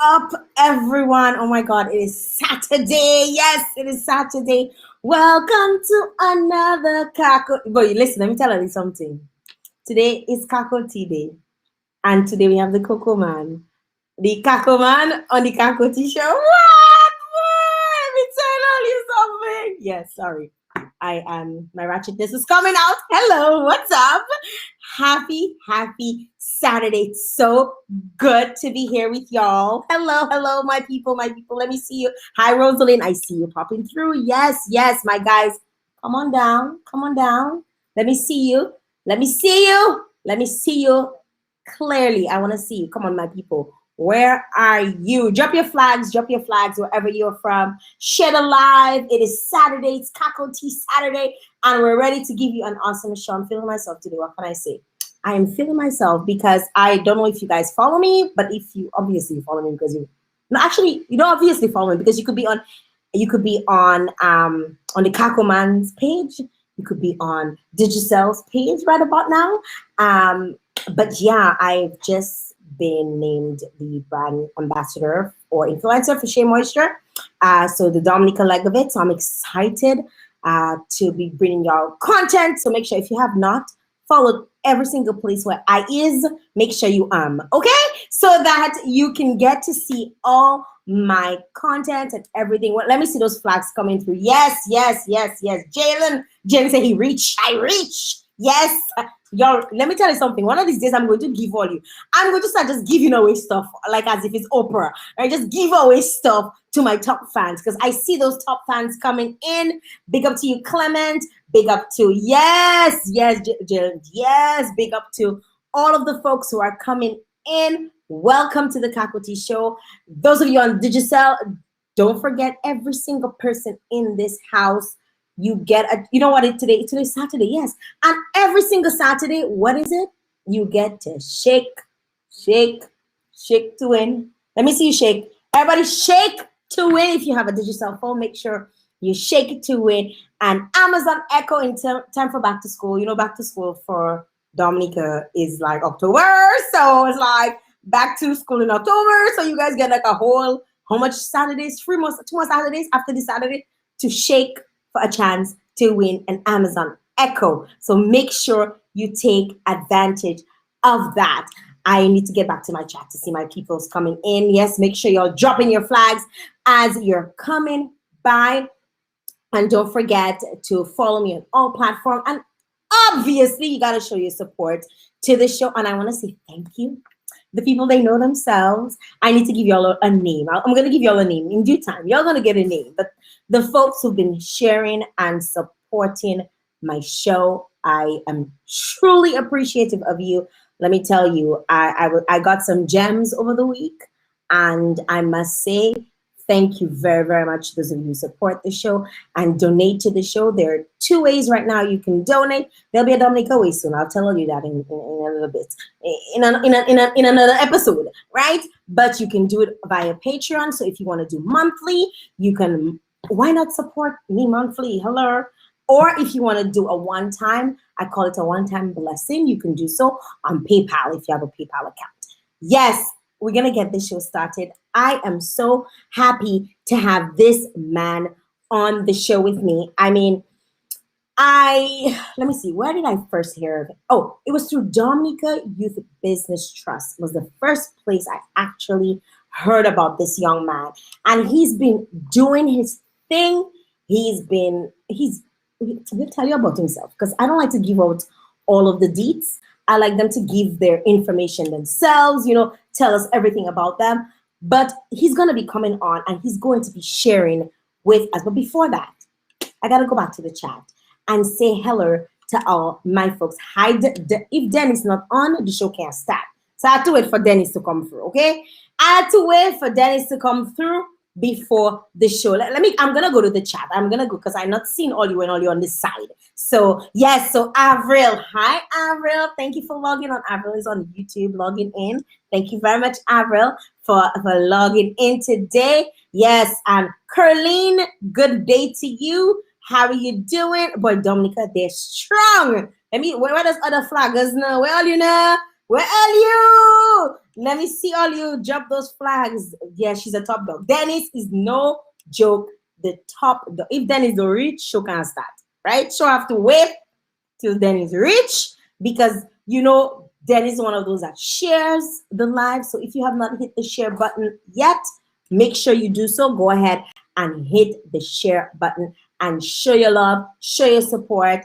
up, everyone? Oh my God, it is Saturday. Yes, it is Saturday. Welcome to another Cacoa. Boy, listen, let me tell you something. Today is Cacoa Tea Day, and today we have the Cocoa Man, the Cacoa Man on the Cacoa Tea Show. What? Boy, let me tell you something. Yes, sorry. I am, my ratchetness is coming out. Hello, what's up? Happy Saturday. It's so good to be here with y'all. Hello, my people. Let me see you. Hi, Rosalind. I see you popping through. Yes, my guys. Come on down. Let me see you. Let me see you clearly. I want to see you. Come on, my people. Where are you? Drop your flags wherever you're from. Share the live. It is Saturday. It's Cacao Tea Saturday, and we're ready to give you an awesome show. I'm feeling myself today. What can I say? I am feeling myself because I don't know if you guys follow me, but if you obviously follow me because you don't obviously follow me because you could be on the Cacao Man's page. You could be on Digicel's page right about now. But yeah, I've just been named the brand ambassador or influencer for Shea Moisture. So the Dominica leg of it. So I'm excited to be bringing y'all content. So make sure if you have not followed every single place where I is, make sure you okay? So that you can get to see all my content and everything. Well, let me see those flags coming through. Yes. Jalen say he reached. I reach. Yes. Y'all, let me tell you something. One of these days, I'm going to give all you. I'm going to start just giving away stuff, like as if it's Oprah. I just give away stuff to my top fans because I see those top fans coming in. Big up to you, Clement. Big up to yes. Big up to all of the folks who are coming in. Welcome to the Cacao Tea Show. Those of you on Digicel, don't forget every single person in this house. You get you know what today's Saturday, yes. And every single Saturday, what is it? You get to shake to win. Let me see you shake. Everybody shake to win. If you have a digital phone, make sure you shake it to win. And Amazon Echo in time for back to school. You know, back to school for Dominica is like October. So it's like back to school in October. So you guys get like how much Saturdays? 2 more Saturdays after this Saturday to shake for a chance to win an Amazon Echo. So make sure you take advantage of that. I need to get back to my chat to see my people's coming in. Yes, make sure you're dropping your flags as you're coming by. And don't forget to follow me on all platforms. And obviously, you got to show your support to the show. And I want to say thank you. The people, they know themselves. I need to give y'all a name. I'm going to give y'all a name in due time. Y'all going to get a name. But the folks who've been sharing and supporting my show, I am truly appreciative of you. Let me tell you, I got some gems over the week. And I must say, thank you very, very much, those of you who support the show and donate to the show. There are 2 ways right now you can donate. There'll be a Dominica way soon. I'll tell you that in a little bit, in another episode, right? But you can do it via Patreon. So if you want to do monthly, you can. Why not support me monthly? Hello. Or if you want to do a one-time, I call it a one-time blessing. You can do so on PayPal if you have a PayPal account. Yes. We're going to get this show started. I am so happy to have this man on the show with me. I mean, let me see, where did I first hear of it? Oh, it was through Dominica Youth Business Trust. It was the first place I actually heard about this young man. And he's been doing his thing. Let me tell you about himself because I don't like to give out all of the deets. I like them to give their information themselves, tell us everything about them. But he's going to be coming on and he's going to be sharing with us. But before that, I got to go back to the chat and say hello to all my folks. Hi, if Dennis not on, the show can't start. So I have to wait for Dennis to come through, okay? I had to wait for Dennis to come through before the show. I'm gonna go to the chat. I'm gonna go because I'm not seeing all you on this side. So yes, so Avril. Hi Avril. Thank you for logging on. Avril is on YouTube logging in. Thank you very much, Avril, for logging in today. Yes, and Curleen, good day to you. How are you doing? Boy, Dominica, they're strong. Where does other flaggers know? Where are you now? Where are you? Let me see all you drop those flags. Yeah, she's a top dog. Dennis is no joke. The top dog. If Dennis is rich, show can't start. Right? So I have to wait till Dennis is rich because Dennis is one of those that shares the live. So if you have not hit the share button yet, make sure you do so. Go ahead and hit the share button and show your love, show your support,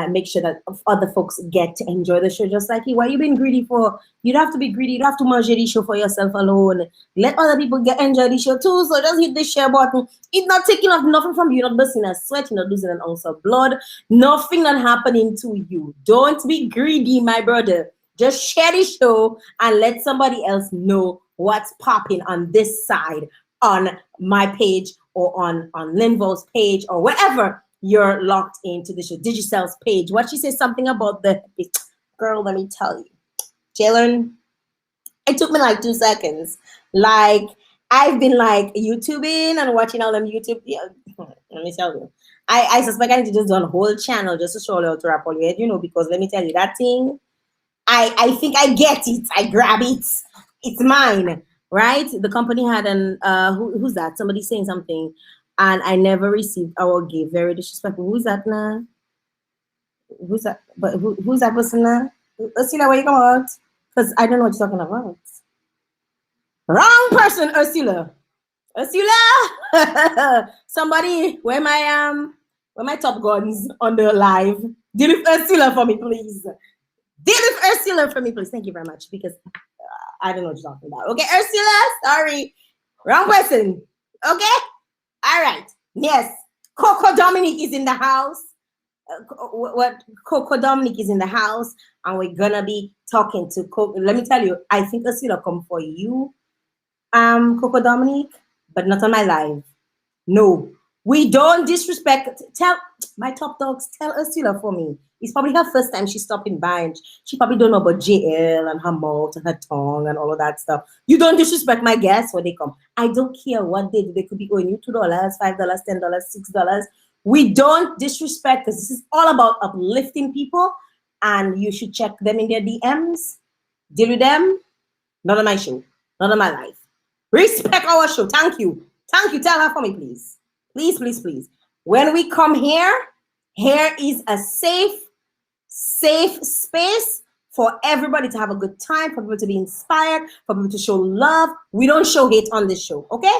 make sure that other folks get to enjoy the show just like you. Why you being greedy for? You don't have to be greedy. You don't have to manage the show for yourself alone. Let other people enjoy the show too. So just hit the share button. It's not taking off nothing from you. You're not busting a sweat. You're not losing an ounce of blood. Nothing not happening to you. Don't be greedy, my brother. Just share the show and let somebody else know what's popping on this side on my page or on Linvor's page or wherever you're locked into the show. Digicel's page. What she says something about the girl, let me tell you. Jalen, it took me like 2 seconds. Like I've been like YouTubing and watching all them YouTube. Yeah, let me tell you. I suspect I need to just do a whole channel just to show you how to rap on your head, because let me tell you that thing. I think I get it. I grab it. It's mine, right? The company had who's that? Somebody saying something, and I never received our gift. Very disrespectful. Who's that now? Who's that? But who's that person now? Ursula, where you come out? Because I don't know what you're talking about. Wrong person, Ursula. Ursula. Somebody, where my top guns on the live? Deal with Ursula for me, please. Deal with Ursula for me, please. Thank you very much, because I don't know what you're talking about. Okay, Ursula, sorry. Wrong person. Okay? All right. Yes. Coco Dominique is in the house. Coco Dominique is in the house, and we're gonna be talking to Coco. Let me tell you, I think Ursula come for you, Coco Dominique, but not on my live. No. We don't disrespect. Tell my top dogs, tell Ursula for me. It's probably her first time she's stopping by, and she probably don't know about Jael and her mouth and her tongue and all of that stuff. You don't disrespect my guests when they come. I don't care what they do. They could be owing you $2, $5, $10, $6. We don't disrespect, because this is all about uplifting people, and you should check them in their DMs. Deal with them. Not on my show. Not on my life. Respect our show. Thank you. Thank you. Tell her for me, please. Please, please, please. When we come here is a safe space for everybody to have a good time, for people to be inspired, for people to show love. We don't show hate on this show, okay?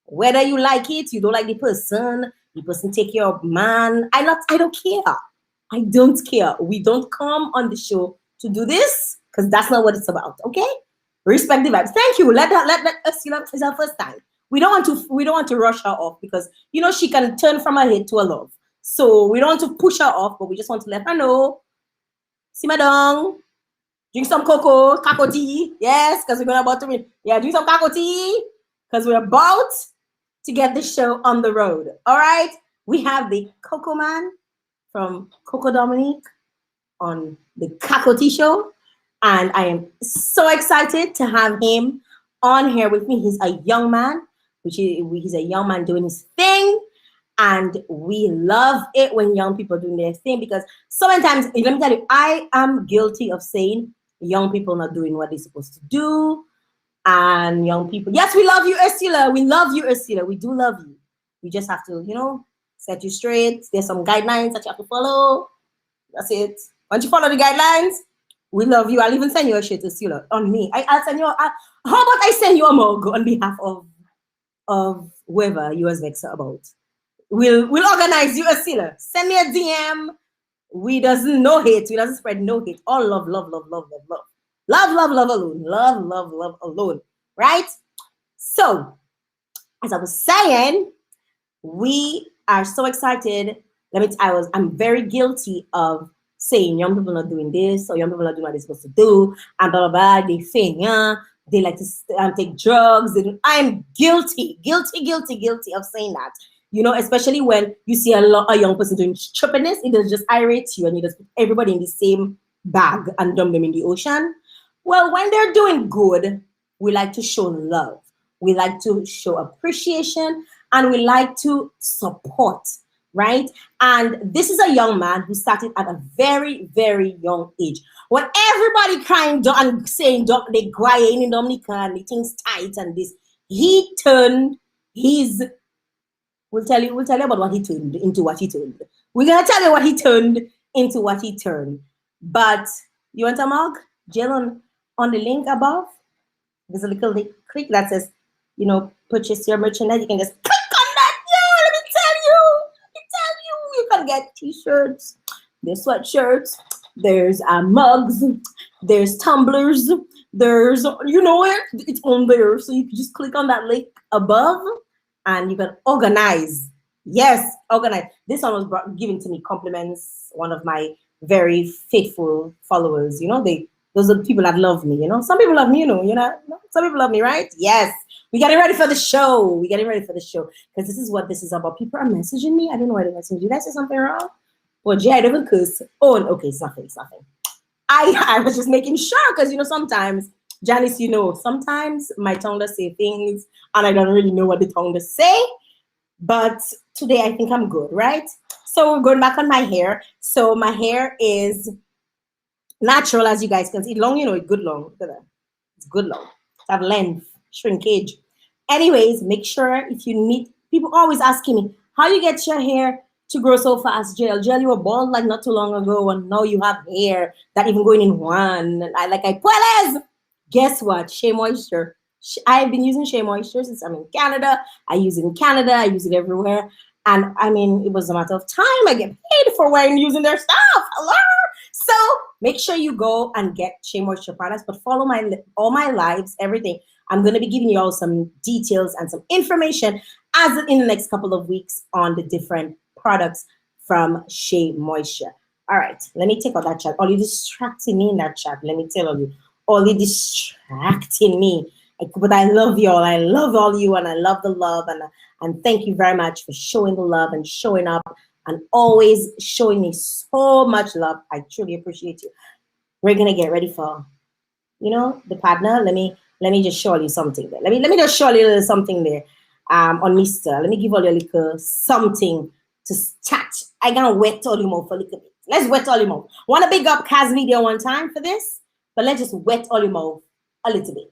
Whether you like it, you don't like the person take your man. I don't care. I don't care. We don't come on the show to do this, because that's not what it's about, okay? Respect the vibes. Thank you. Let us, it's our first time. We don't want to rush her off, because she can turn from a hate to a love. So we don't want to push her off, but we just want to let her know. See madam, drink some Cacao tea. Yes, because we're about to drink some Cacao tea, because we're about to get the show on the road. All right. We have the Coco Man from Coco Dominique on the Cacao Tea show, and I am so excited to have him on here with me. He's a young man, he's a young man doing his thing. And we love it when young people are doing their thing, because sometimes, let me tell you, I am guilty of saying young people not doing what they're supposed to do. And young people, yes, we love you, Ursula. We love you, Ursula. We do love you. We just have to, set you straight. There's some guidelines that you have to follow. That's it. Once you follow the guidelines, we love you. I'll even send you a shit, Ursula, on me. I'll send you. How about I send you a mug on behalf of whoever you was vexed about? We'll organize you, Ursula. Send me a DM. We doesn't no hate. We doesn't spread no hate. All love, love, love, love, love, love. Love, love, love alone. Love, love, love alone. Right? So, as I was saying, we are so excited. I'm very guilty of saying young people are not doing this, or young people are doing what they're supposed to do, and blah, blah, blah. They faint, they like to take drugs. I'm guilty of saying that. Especially when you see a young person doing stupidness, it does just irate you, and you just put everybody in the same bag and dump them in the ocean. Well, when they're doing good, we like to show love. We like to show appreciation, and we like to support. right? And this is a young man who started at a very, very young age. When everybody crying and saying they crying in Dominica and the things tight and this, he turned his. We'll tell you about what he turned into what he turned. We're gonna tell you what he turned into what he turned. But you want a mug? Jill on the link above. There's a little click that says, purchase your merchandise. You can just click on that. Yo, let me tell you, you can get t-shirts, there's sweatshirts, there's mugs, there's tumblers, there's, it's on there. So you can just click on that link above and you can organize. Yes, organize. This one was given to me, compliments, one of my very faithful followers. Those are the people that love me, Some people love me, some people love me, right? Yes. We getting ready for the show. Because this is what this is about. People are messaging me. I don't know why they're messaging. Did I say something wrong? Well, Jay, I don't curse. Oh, okay, it's nothing. I was just making sure because, sometimes, Janice, sometimes my tongue does say things and I don't really know what the tongue does say. But today I think I'm good, right? So we're going back on my hair. So my hair is natural, as you guys can see. Long, it's good long. Look at that. It's good long. Have length, shrinkage. Anyways, make sure if you need, people always asking me, how you get your hair to grow so fast, Jael? Jael, you were bald like not too long ago, and now you have hair that even going in one. I puedes. Guess what? Shea Moisture. I've been using Shea Moisture since I'm in Canada. I use it in Canada. I use it everywhere. And it was a matter of time. I get paid for using their stuff. Hello. So make sure you go and get Shea Moisture products, but follow all my lives, everything. I'm going to be giving you all some details and some information in the next couple of weeks on the different products from Shea Moisture. All right, let me take out that chat. All you distracting me in that chat. Let me tell you, all you distracting me. But I love you all. I love all you, and I love the love, and thank you very much for showing the love and showing up and always showing me so much love. I truly appreciate you. We're gonna get ready for, the partner. Let me just show you something there. Let me just show you a little something there. On Mr. Let me give all you a little something to chat. I gonna wet all you mouth for a little bit. Let's wet all your mouth. Wanna big up Kaz Media one time for this? But let's just wet all your mouth a little bit.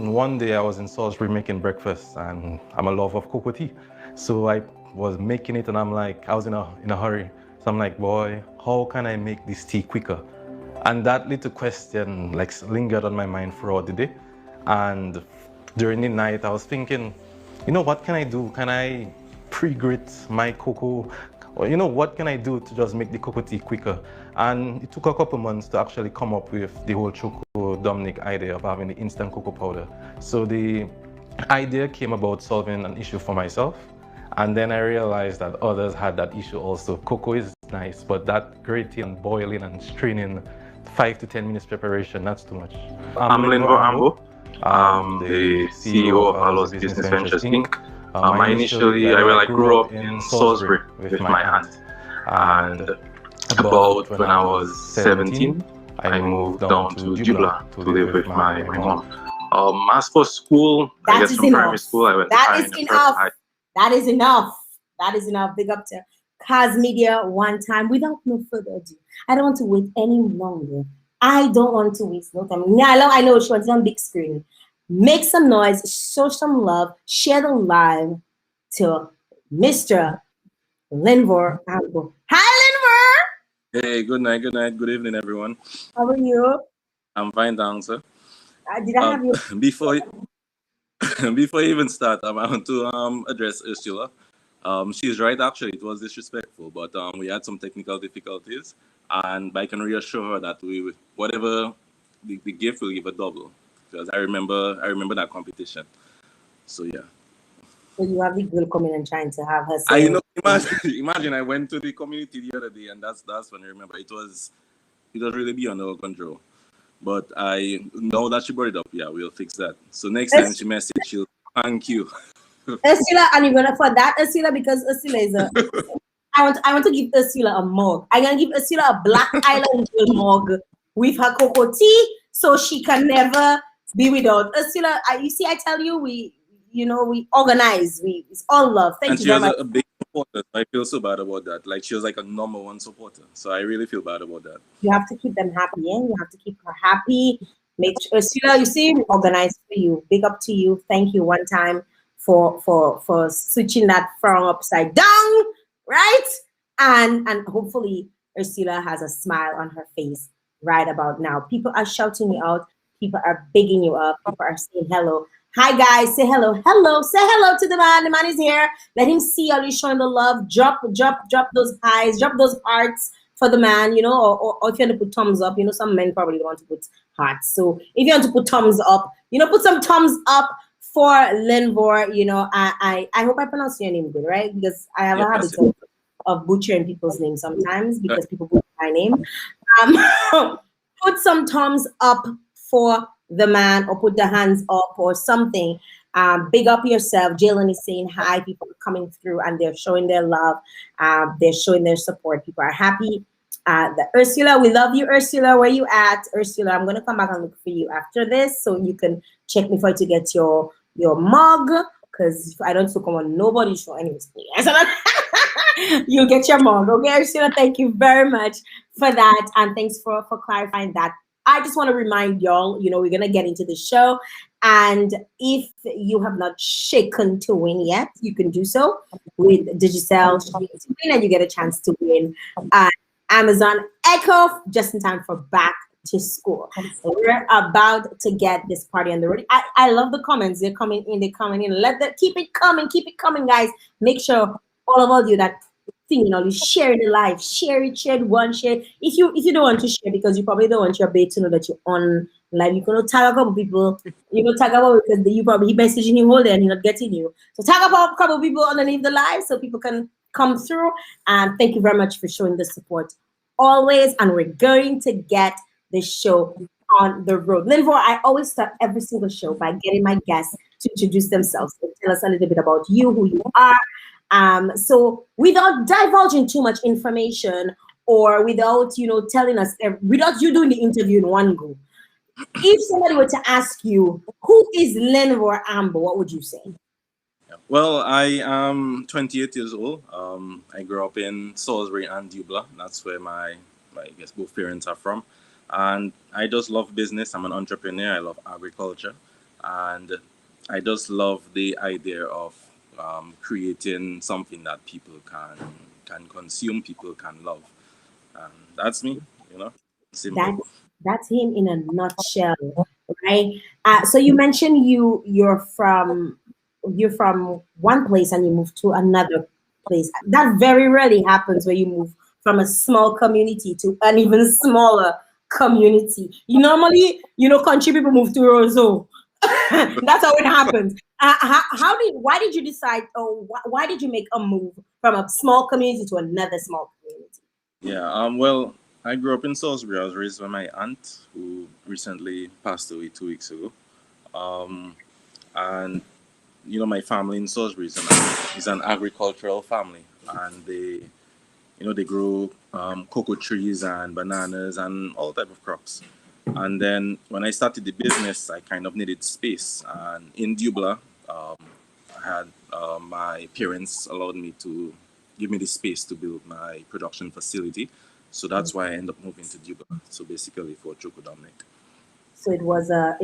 One day I was in Salisbury making breakfast, and I'm a lover of cocoa tea. So I was making it, and I was in a hurry. So I'm like, boy, how can I make this tea quicker? And that little question lingered on my mind throughout the day. And during the night, I was thinking, what can I do? Can I pre-grit my cocoa? Or, what can I do to just make the cocoa tea quicker? And it took a couple months to actually come up with the whole Choco Dominique idea of having the instant cocoa powder. So the idea came about solving an issue for myself. And then I realized that others had that issue also. Cocoa is nice, but that grating and boiling and straining 5 to 10 minutes preparation, that's too much. I'm Linvor Ambo. I'm the CEO of Allo's Business Ventures Inc. I grew up in Salisbury with my aunt, and about when I was 17, I moved down to Jubla to live with my mom. As for school, I guess from primary school, I went to That is enough. That is enough. Big up to Kaz Media one time. Without no further ado, I don't want to wait any longer. I don't want to waste no time. I know she wants on big screen. Make some noise, show some love, share the live to Mr. Linvor Ambo. Hi, Linvor! Hey, good night, good evening, everyone. How are you? I'm fine, thanks, sir. Did I have you? Before you even start, I want to address Ursula. She's right, actually, it was disrespectful, but we had some technical difficulties, and I can reassure her that whatever the gift, will give a double. Because I remember that competition. So yeah. So you have the girl coming and trying to have her say, I know. Imagine I went to the community the other day, and that's when I remember it was really beyond our control. But I know that she brought it up. Yeah, we'll fix that. So next time she message, she'll thank you. Ursula, and you're gonna for that Ursula, because Ursula is a I want to give Ursula a mug. I'm gonna give Ursula a Black Island mug with her cocoa tea, so she can never be without. Ursula, you see, I tell you, we organize. It's all love. Thank And you she very was much. a big supporter. I feel so bad about that. Like she was like a #1 supporter. So I really feel bad about that. You have to keep them happy, and you have to keep her happy. Make sure, Ursula, you see, we organize for you. Big up to you. Thank you one time for switching that frown upside down, right? And hopefully Ursula has a smile on her face right about now. People are shouting you out. People are bigging you up. People are saying hello. Hi guys, say hello. Hello. Say hello to the man. The man is here. Let him see all you showing the love. Drop those highs, drop those hearts for the man, or if you want to put thumbs up, some men probably don't want to put hearts. So if you want to put thumbs up, put some thumbs up for Linvor. I hope I pronounce your name good, right? Because I have a habit of butchering people's names sometimes because people butcher my name. Put some thumbs up for the man, or put the hands up or something. Big up yourself. Jalen is saying hi. People are coming through and they're showing their love. They're showing their support. People are happy. Ursula, we love you, Ursula. Where you at, Ursula? I'm gonna come back and look for you after this, so you can check me for you to get your mug. Because I don't come on nobody's show anyways. You'll get your mug, okay, Ursula? Thank you very much for that, and thanks for clarifying that. I just want to remind y'all, we're gonna get into the show, and if you have not shaken to win yet, you can do so with Digicel and you get a chance to win Amazon Echo just in time for back to school. We're about to get this party on the road. I love the comments. They're coming in. Keep it coming, guys. Make sure all of you that thing, you share the live, share it. If you don't want to share because you probably don't want your babe to know that you're on live, you can tag a couple people. Tag about because he messaging you whole day and he's not getting you. So tag about a couple people underneath the live so people can come through. And thank you very much for showing the support always. And we're going to get the show on the road. Linvor, I always start every single show by getting my guests to introduce themselves. So tell us a little bit about you, who you are. So without divulging too much information or without, telling us, without you doing the interview in one go, if somebody were to ask you, who is Linvor Ambo, what would you say? Well, I am 28 years old. I grew up in Salisbury and Dubla. That's where my I guess both parents are from. And I just love business. I'm an entrepreneur. I love agriculture. And I just love the idea of creating something that people can consume, people can love. And that's me, simple. That's him in a nutshell, right? So you mentioned you're from one place and you move to another place. That very rarely happens where you move from a small community to an even smaller community. You normally, country people move to Roseau. That's how it happens. Why did you decide, or why did you make a move from a small community to another small community? Yeah, well, I grew up in Salisbury. I was raised by my aunt who recently passed away 2 weeks ago. And my family in Salisbury is an agricultural family, and they grow cocoa trees and bananas and all type of crops. And then when I started the business, I kind of needed space. And in Dubla, I had my parents allowed me to give me the space to build my production facility. So that's why I ended up moving to Dubla. So basically for Choco, Dominique. So it was an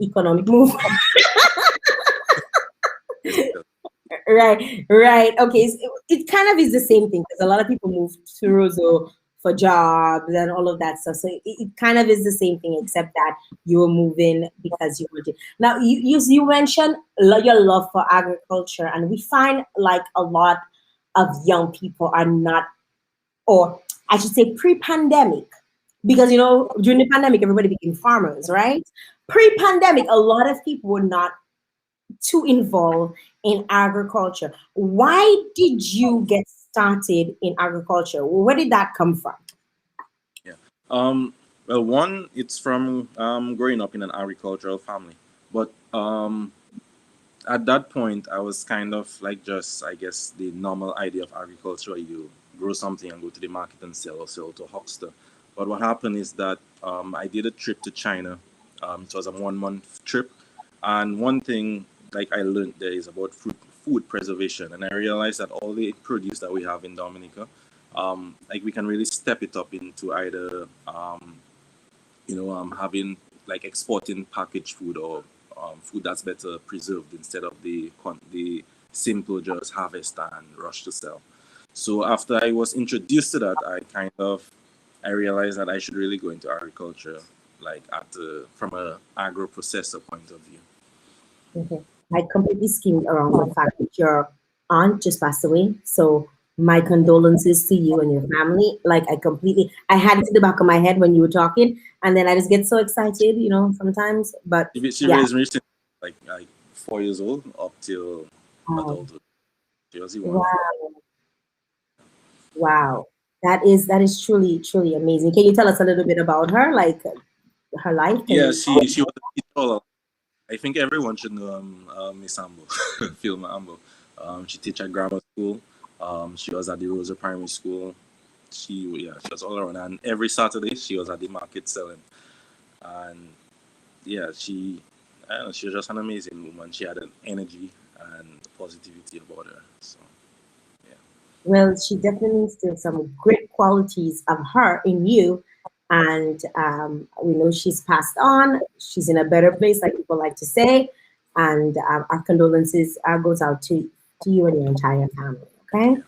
economic move. Right. Okay. So it kind of is the same thing because a lot of people move to Roseau for jobs and all of that stuff. So it kind of is the same thing, except that you were moving because you wanted. Now you mentioned your love for agriculture, and we find like a lot of young people are not, or I should say pre-pandemic, because during the pandemic everybody became farmers, right? Pre-pandemic, a lot of people were not too involved in agriculture. Why did you get started in agriculture? Where did that come from? Yeah. Well, one, it's from growing up in an agricultural family. But at that point, I was kind of like just, I guess, the normal idea of agriculture. You grow something and go to the market and sell, or sell to a huckster. But what happened is that I did a trip to China. It was a 1 month trip. And one thing like I learned there is about food preservation. And I realized that all the produce that we have in Dominica, like we can really step it up into either having like exporting packaged food, or food that's better preserved, instead of the simple just harvest and rush to sell. So after I was introduced to that, I realized that I should really go into agriculture, like from a agro processor point of view. Okay. I completely skimmed around the fact that your aunt just passed away. So my condolences to you and your family. Like I had it in the back of my head when you were talking, and then I just get so excited, sometimes. But She yeah, raised me since like 4 years old up till wow, adulthood. She was the one. wow, wow. That is truly truly amazing. Can you tell us a little bit about her, like her life? Yeah, And she was a teacher all along. I think everyone should know Miss Ambo, Filma Ambo. She teach at grammar school. She was at the Rosa Primary School. She was all around. And every Saturday she was at the market selling. And yeah, I don't know, she was just an amazing woman. She had an energy and positivity about her. So yeah. well, she definitely instilled some great qualities of her in you. And we know she's passed on. She's in a better place, like people like to say. And our condolences goes out to you and your entire family. Okay.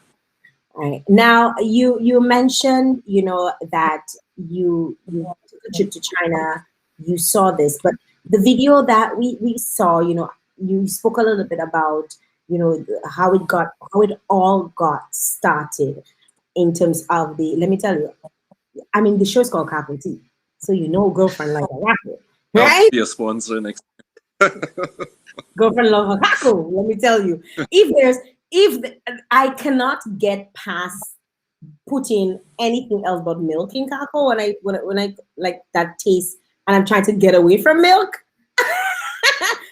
All right. Now you mentioned that you took a trip to China. You saw this, but the video that we saw, you spoke a little bit about how it all got started in terms of the. Let me tell you. I mean, the show's called Cacoa Tea, so girlfriend like a rapper, I'll right? be a sponsor next. Girlfriend love a Cacoa. Let me tell you, I cannot get past putting anything else but milk in Cacao when I like that taste, and I'm trying to get away from milk.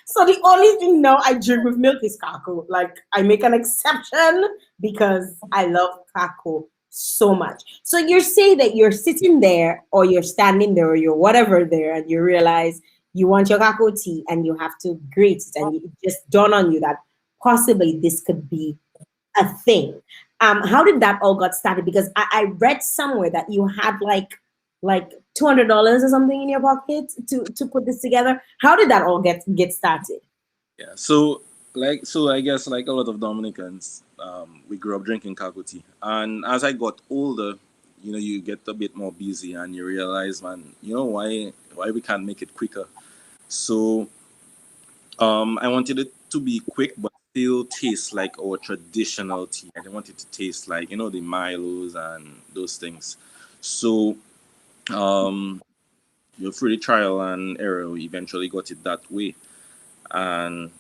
So the only thing now I drink with milk is Cacao. Like I make an exception because I love Cacao so much. So you're saying that you're sitting there or you're standing there or you're whatever there and you realize you want your Cacao tea and you have to grate it and it just dawned on you that possibly this could be a thing. How did that all got started? Because I read somewhere that you had like $200 or something in your pocket to put this together. How did that all get started? Yeah. So I guess like a lot of Dominicans, we grew up drinking Cacoa tea, and as I got older, you get a bit more busy, and you realize, man, why we can't make it quicker. So I wanted it to be quick, but still taste like our traditional tea. I didn't want it to taste like the Milos and those things. So um, through the trial and error, we eventually got it that way, and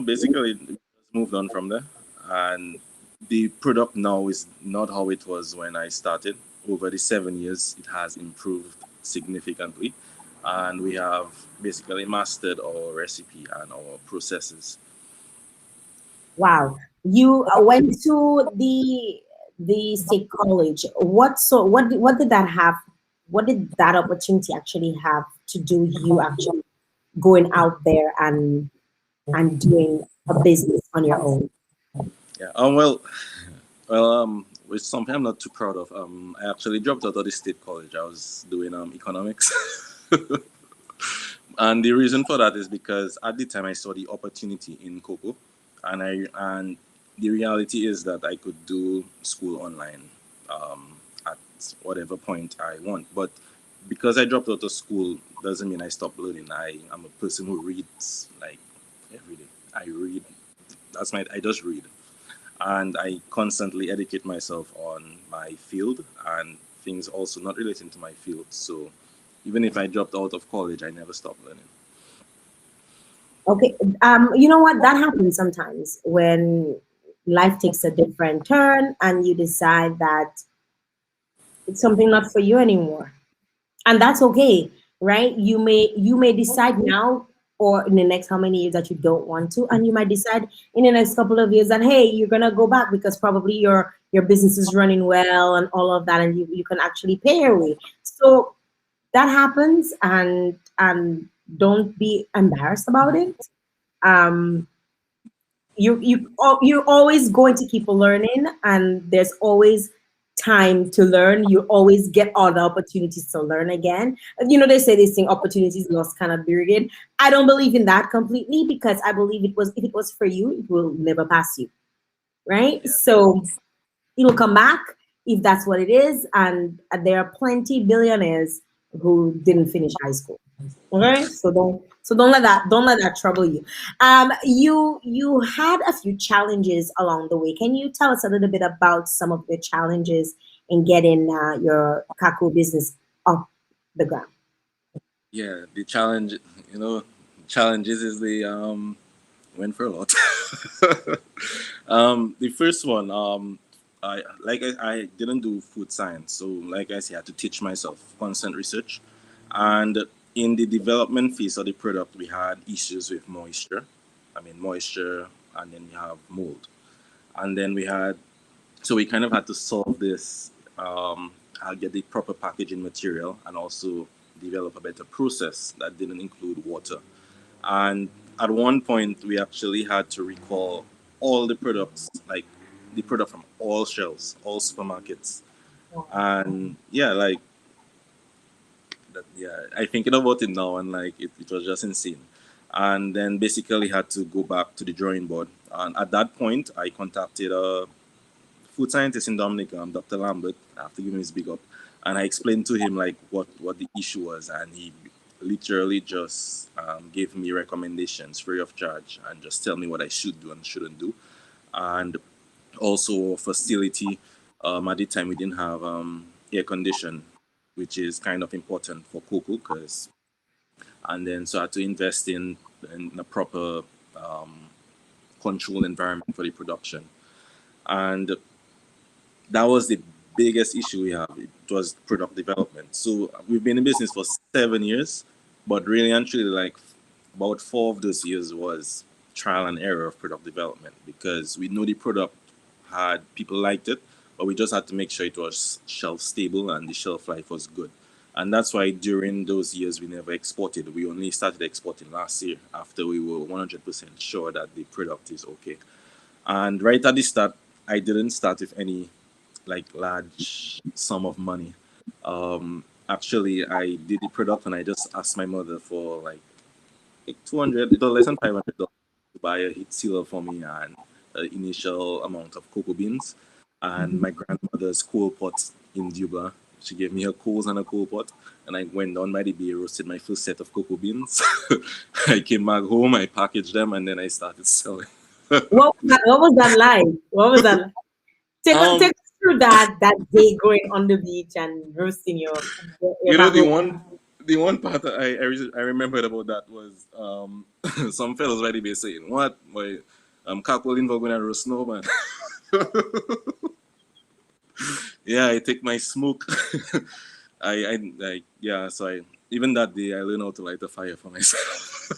basically it just moved on from there. And the product now is not how it was when I started. Over the 7 years, it has improved significantly, and we have basically mastered our recipe and our processes. Wow. You went to the state college. What did that have? What did that opportunity actually have to do with you actually going out there and doing a business on your own? Yeah. It's something I'm not too proud of. I actually dropped out of the state college. I was doing economics, and the reason for that is because at the time I saw the opportunity in Cocoa, and the reality is that I could do school online at whatever point I want. But because I dropped out of school doesn't mean I stopped learning. I am a person who reads like every day. I read. I just read, and I constantly educate myself on my field and things also not relating to my field. So even if I dropped out of college, I never stopped learning. Okay. You know what? That happens sometimes when life takes a different turn and you decide that it's something not for you anymore. And that's okay, right? You may decide now or in the next how many years that you don't want to, and you might decide in the next couple of years that hey, you're gonna go back because probably your business is running well and all of that, and you can actually pay your way. So that happens, and don't be embarrassed about it. um you're always going to keep learning, and there's always time to learn. You always get all the opportunities to learn again. They say this thing, opportunities lost cannot be regained. I don't believe in that completely, because I believe if it was for you, it will never pass you, right? Yeah. So it'll come back if that's what it is. And there are plenty billionaires who didn't finish high school. Okay, so don't let that trouble you. You had a few challenges along the way. Can you tell us a little bit about some of the challenges in getting your Cacao business off the ground? Yeah, the challenge, challenges is the went for a lot. The first one, I didn't do food science, so like I said, I had to teach myself constant research, and in the development phase of the product, we had issues with moisture. I mean moisture, and then we have mold, and then we kind of had to solve this. I'll get the proper packaging material and also develop a better process that didn't include water. And at one point, we actually had to recall all the products, like the product from all shelves, all supermarkets. And yeah, like that, yeah, I thinking about it now, and like it was just insane. And then basically had to go back to the drawing board. And at that point, I contacted a food scientist in Dominica, Dr. Lambert. I have to give him his big up. And I explained to him like what the issue was, and he literally just gave me recommendations free of charge and just tell me what I should do and shouldn't do. And also facility. At the time, we didn't have air condition, which is kind of important for Cocoa, because and then so I had to invest in a proper controlled environment for the production. And that was the biggest issue we have. It was product development. So we've been in business for 7 years, but really and truly, like about 4 of those years was trial and error of product development, because we know the product had people liked it, but we just had to make sure it was shelf stable and the shelf life was good. And that's why during those years we never exported. We only started exporting last year after we were 100% sure that the product is okay. And right at the start, I didn't start with any like large sum of money. Actually, I did the product and I just asked my mother for like 200, little less than $500 to buy a heat sealer for me and an initial amount of cocoa beans and my grandmother's coal pot in Duba. She gave me her coals and a coal pot, and I went down by the bay, roasted my first set of cocoa beans. I came back home, I packaged them, and then I started selling. What was that like? What was that like? Take Um, us through that day going on the beach and roasting your the Cacao. one part that I remembered about that was some fellas by the bay saying, "What? Boy, Cacoa Linvor going to roast snow, man." Yeah, I take my smoke. Yeah. So even that day I learned how to light a fire for myself.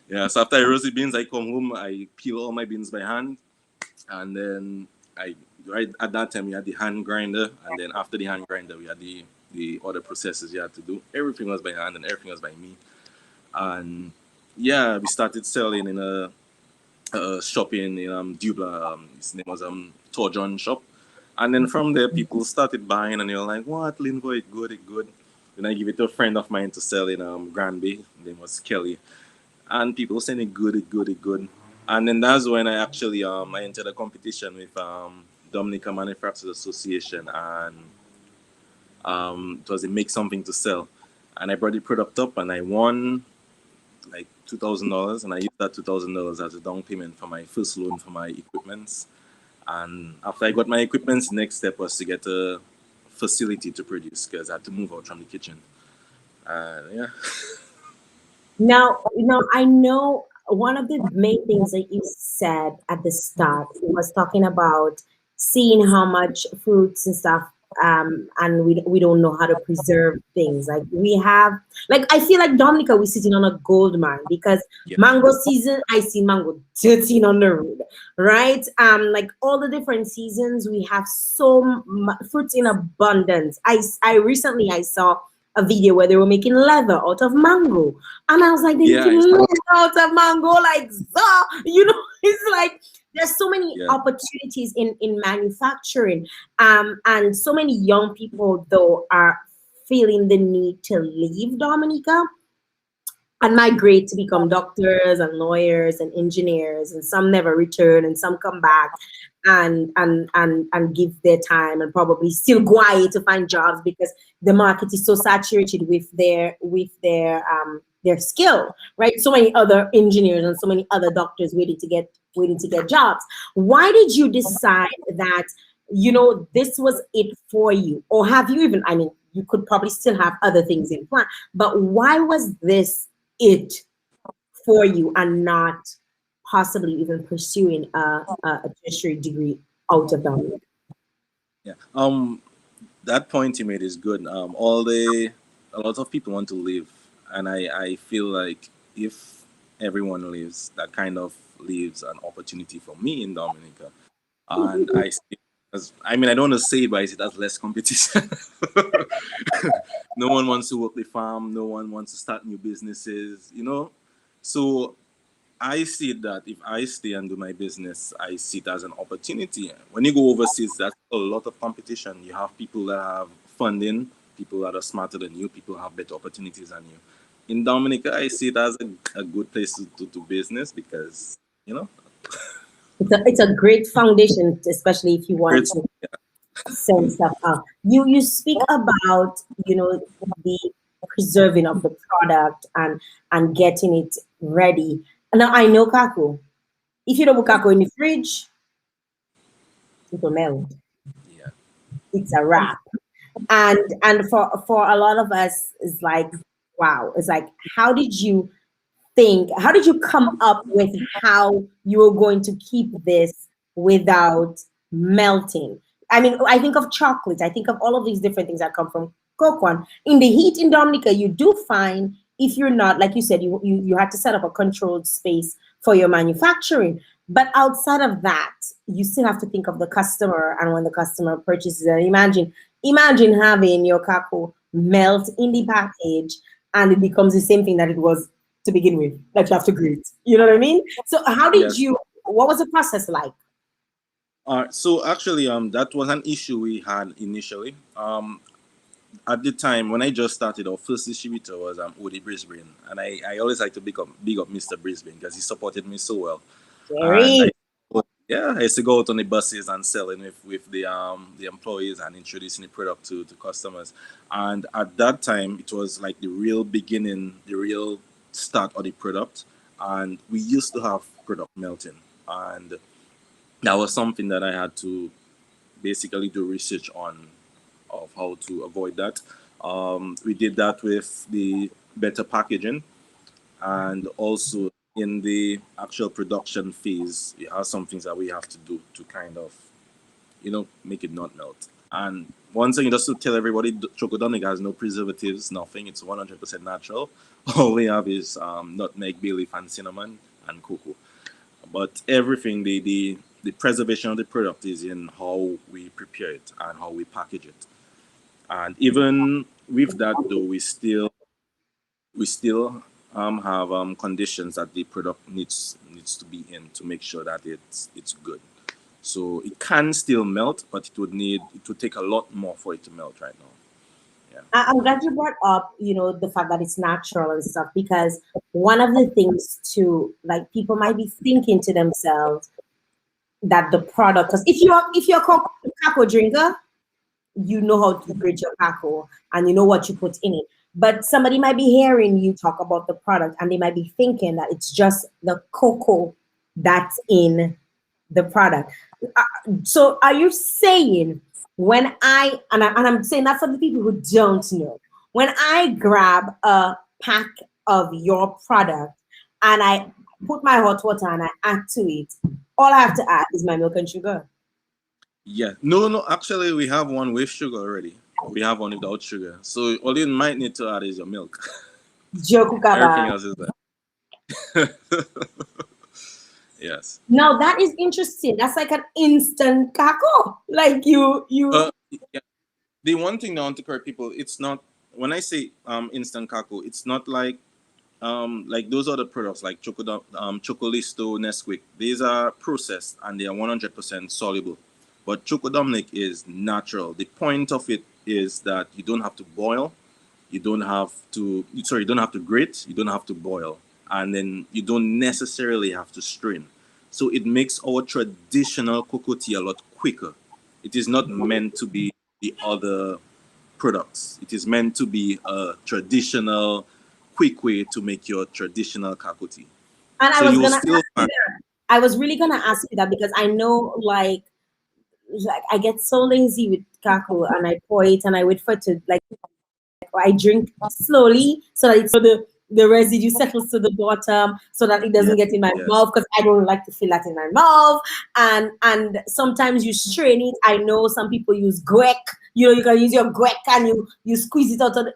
Yeah. So after I roast the beans, I come home, I peel all my beans by hand, and then I right at that time we had the hand grinder, and then after the hand grinder we had the other processes you had to do. Everything was by hand and everything was by me. And yeah, we started selling in a shop in Dubla. His name was Torjon shop. And then from there, people started buying, and they were like, "What, Linvor? It good, it good." Then I give it to a friend of mine to sell in Granby. His name was Kelly, and people saying it good, it good, it good. And then that's when I actually I entered a competition with Dominica Manufacturers Association, and it was a make something to sell. And I brought the product up, and I won like $2,000, and I used that $2,000 as a down payment for my first loan for my equipments. And after I got my equipment, the next step was to get a facility to produce, because I had to move out from the kitchen. Yeah. Now, I know one of the main things that you said at the start was talking about seeing how much fruits and stuff and we don't know how to preserve things. Like we have, like I feel like Dominica, we're sitting on a gold mine because Yeah. mango season, I see mango 13 on the road, right? Like all the different seasons, we have fruits in abundance. I recently I saw a video where they were making leather out of mango, and I was like, they're Yeah, making leather out of mango, like it's like there's so many yeah, opportunities in manufacturing, and so many young people though are feeling the need to leave Dominica and migrate to become doctors and lawyers and engineers, and some never return and some come back and give their time and probably still go out to find jobs because the market is so saturated with their skill, right? So many other engineers and so many other doctors waiting to get jobs. Why did you decide that this was it for you? Or have you even, I mean, you could probably still have other things in plan, but why was this it for you and not possibly even pursuing a tertiary degree out of Dominica? yeah. That point you made is good. A lot of people want to live, and I feel like if everyone lives, that kind of leaves an opportunity for me in Dominica. And I see, as I mean, I don't want to say it, but I see that's less competition. No one wants to work the farm. No one wants to start new businesses. So I see that if I stay and do my business, I see it as an opportunity. When you go overseas, that's a lot of competition. You have people that have funding, people that are smarter than you, people have better opportunities than you. In Dominica, I see it as a good place to do business because, you know, It's a great foundation, especially if you want it's, to send stuff out. You speak about the preserving of the product and getting it ready. Now I know Cacao. If you don't put Cacao in the fridge, it will melt. yeah. It's a wrap. And for a lot of us, it's like, wow. It's like, how did you come up with how you were going to keep this without melting? I mean, I think of chocolate, I think of all of these different things that come from cocoa. And in the heat in Dominica, you do find, if you're not, like you said, you had to set up a controlled space for your manufacturing. But outside of that, you still have to think of the customer and when the customer purchases it. Imagine having your Cacao melt in the package and it becomes the same thing that it was to begin with, that you have to grate. You know what I mean? So Yes. what was the process like? So actually, that was an issue we had initially. At the time when I just started, our first distributor was Odi Brisbane, and I always like to big up Mr. Brisbane because he supported me so well. And Jerry. I used to go out on the buses and selling with the employees and introducing the product to customers. And at that time, it was like the real beginning, the real start of the product. And we used to have product melting, and that was something that I had to basically do research on of how to avoid that. We did that with the better packaging, and also in the actual production phase, you have some things that we have to do to kind of, make it not melt. And one thing, just to tell everybody, Choco Dominica has no preservatives, nothing. It's 100% natural. All we have is nutmeg, bay leaf, and cinnamon, and cocoa. But everything, the preservation of the product is in how we prepare it and how we package it. And even with that, though, we still have conditions that the product needs to be in to make sure that it's good. So it can still melt, but it would take a lot more for it to melt right now. Yeah. I'm glad you brought up, the fact that it's natural and stuff, because one of the things to, like, people might be thinking to themselves that the product, because if you're a Cacao drinker, you know how to grate your Cacao and you know what you put in it. But somebody might be hearing you talk about the product and they might be thinking that it's just the cocoa that's in the product. So are you saying I'm saying that for the people who don't know, when I grab a pack of your product and I put my hot water and I add to it, all I have to add is my milk and sugar? Yeah. No. Actually, we have one with sugar already. We have one without sugar. So all you might need to add is your milk. Joku Everything kaba. else is there. Yes. Now that is interesting. That's like an instant Cacao. Like you. Yeah. The one thing I want to correct people, it's not when I say instant Cacao, it's not like those other products like Chocolisto, Nesquik. These are processed and they are 100% soluble. But Choco Dominic is natural. The point of it is that you don't have to boil, you don't have to grate, you don't have to boil, and then you don't necessarily have to strain. So it makes our traditional cocoa tea a lot quicker. It is not meant to be the other products. It is meant to be a traditional, quick way to make your traditional cacao tea. And So you will still find, I was really gonna ask you that because I know like I get so lazy with Cacao and I pour it and I wait for it to like I drink slowly so that the residue settles to the bottom so that it doesn't get in my yes, mouth because I don't like to feel that in my mouth. And sometimes you strain it. I know some people use gwek. You know, you can use your gwek and you squeeze it out of the,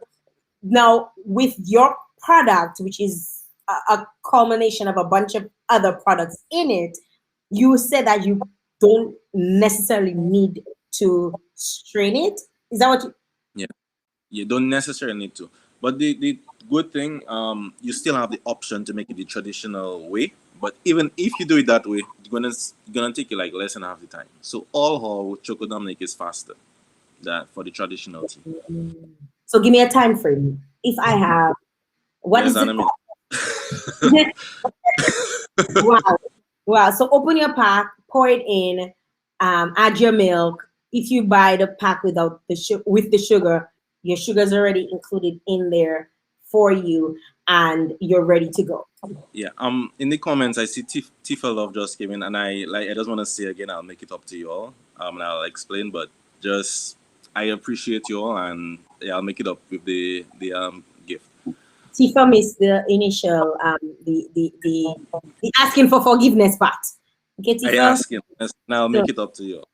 now with your product, which is a culmination of a bunch of other products in it, you said that you don't necessarily need to strain it. Is that what you? yeah. You don't necessarily need to. But the good thing, you still have the option to make it the traditional way. But even if you do it that way, it's gonna take you like less than half the time. So all how Choco Dominic is faster than for the traditional tea. So give me a time frame. If I have, what Less is than the a minute. wow, wow. So open your pack, pour it in, add your milk. If you buy the pack without with the sugar, your sugar's already included in there for you, and you're ready to go. Yeah. In the comments I see Tifa Love just came in, and I just want to say again, I'll make it up to you all. And I'll explain, but just I appreciate you all, and yeah, I'll make it up with the gift. Tifa missed the initial the asking for forgiveness part. Okay, I Tifa. ask him, and I'll So make it up to you all.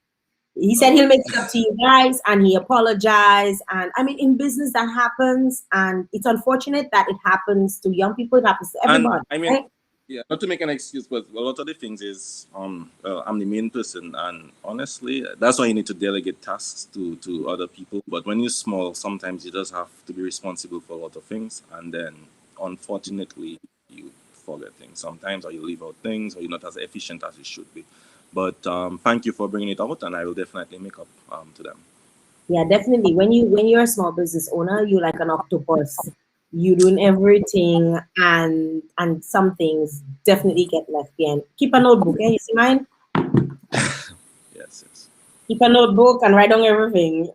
he No said he'll make worries. it up to you guys and he apologized. And I mean, in business that happens, and it's unfortunate that it happens to young people, it happens to And everybody, I mean, right? yeah, not to make an excuse, but a lot of the things is I'm the main person, and honestly, that's why you need to delegate tasks to other people. But when you're small, sometimes you just have to be responsible for a lot of things, and then unfortunately, you forget things sometimes, or you leave out things, or you're not as efficient as you should be. But thank you for bringing it out, and I will definitely make up to them. Yeah, definitely. When you're a small business owner, you're like an octopus. You doing everything and some things definitely get left behind. Keep a notebook, eh? You see mine? Yes, yes. Keep a notebook and write down everything.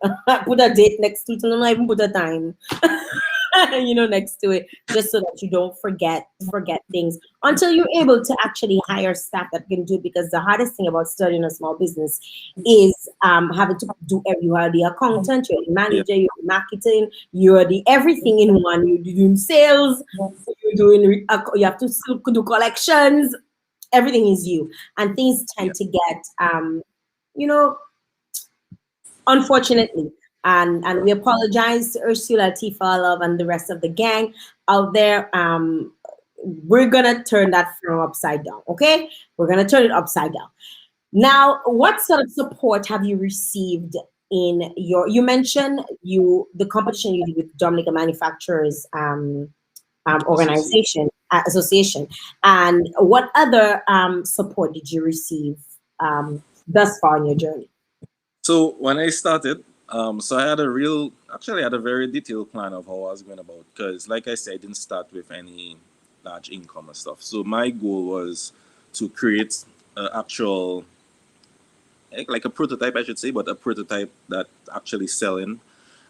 Put a date next to it, and not even put a time. Next to it, just so that you don't forget things until you're able to actually hire staff that can do it. Because the hardest thing about starting a small business is having to do you are the accountant, you're the Yeah, manager, you're the marketing, you're the everything in one. You're doing sales, you're doing you have to still do collections. Everything is you, and things yeah, tend to get you know unfortunately. And we apologize to Ursula, Tifa Love, and the rest of the gang out there. We're gonna turn that from upside down, okay? We're gonna turn it upside down. Now, what sort of support have you received in you mentioned the competition you did with Dominica Manufacturers associate. association, and what other support did you receive thus far in your journey? So when I started, so I had a very detailed plan of how I was going about, because like I said, I didn't start with any large income and stuff. So my goal was to create an actual, like a prototype, I should say, but a prototype that actually selling.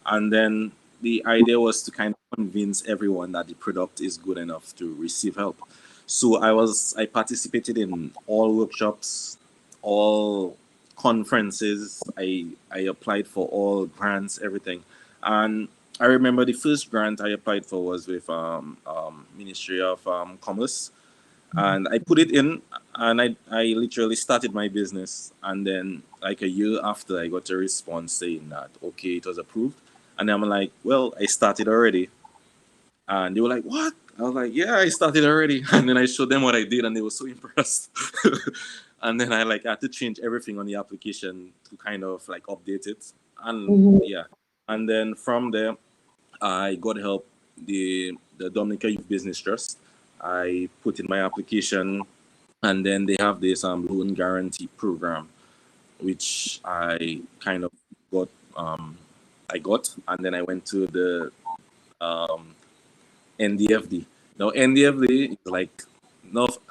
And then the idea was to kind of convince everyone that the product is good enough to receive help. So I participated in all workshops, all conferences. I applied for all grants, everything. And I remember the first grant I applied for was with Ministry of Commerce, and I put it in, and I literally started my business, and then like a year after, I got a response saying that okay, it was approved, and I'm like, well, I started already, and they were like, what? I was like, yeah, I started already, and then I showed them what I did, and they were so impressed. And then I like had to change everything on the application to kind of like update it, and Mhm. yeah, and then from there I got help the Dominica Youth Business Trust. I put in my application, and then they have this loan guarantee program, which I kind of got. I got, and then I went to the um, NDFD. Now NDFD is like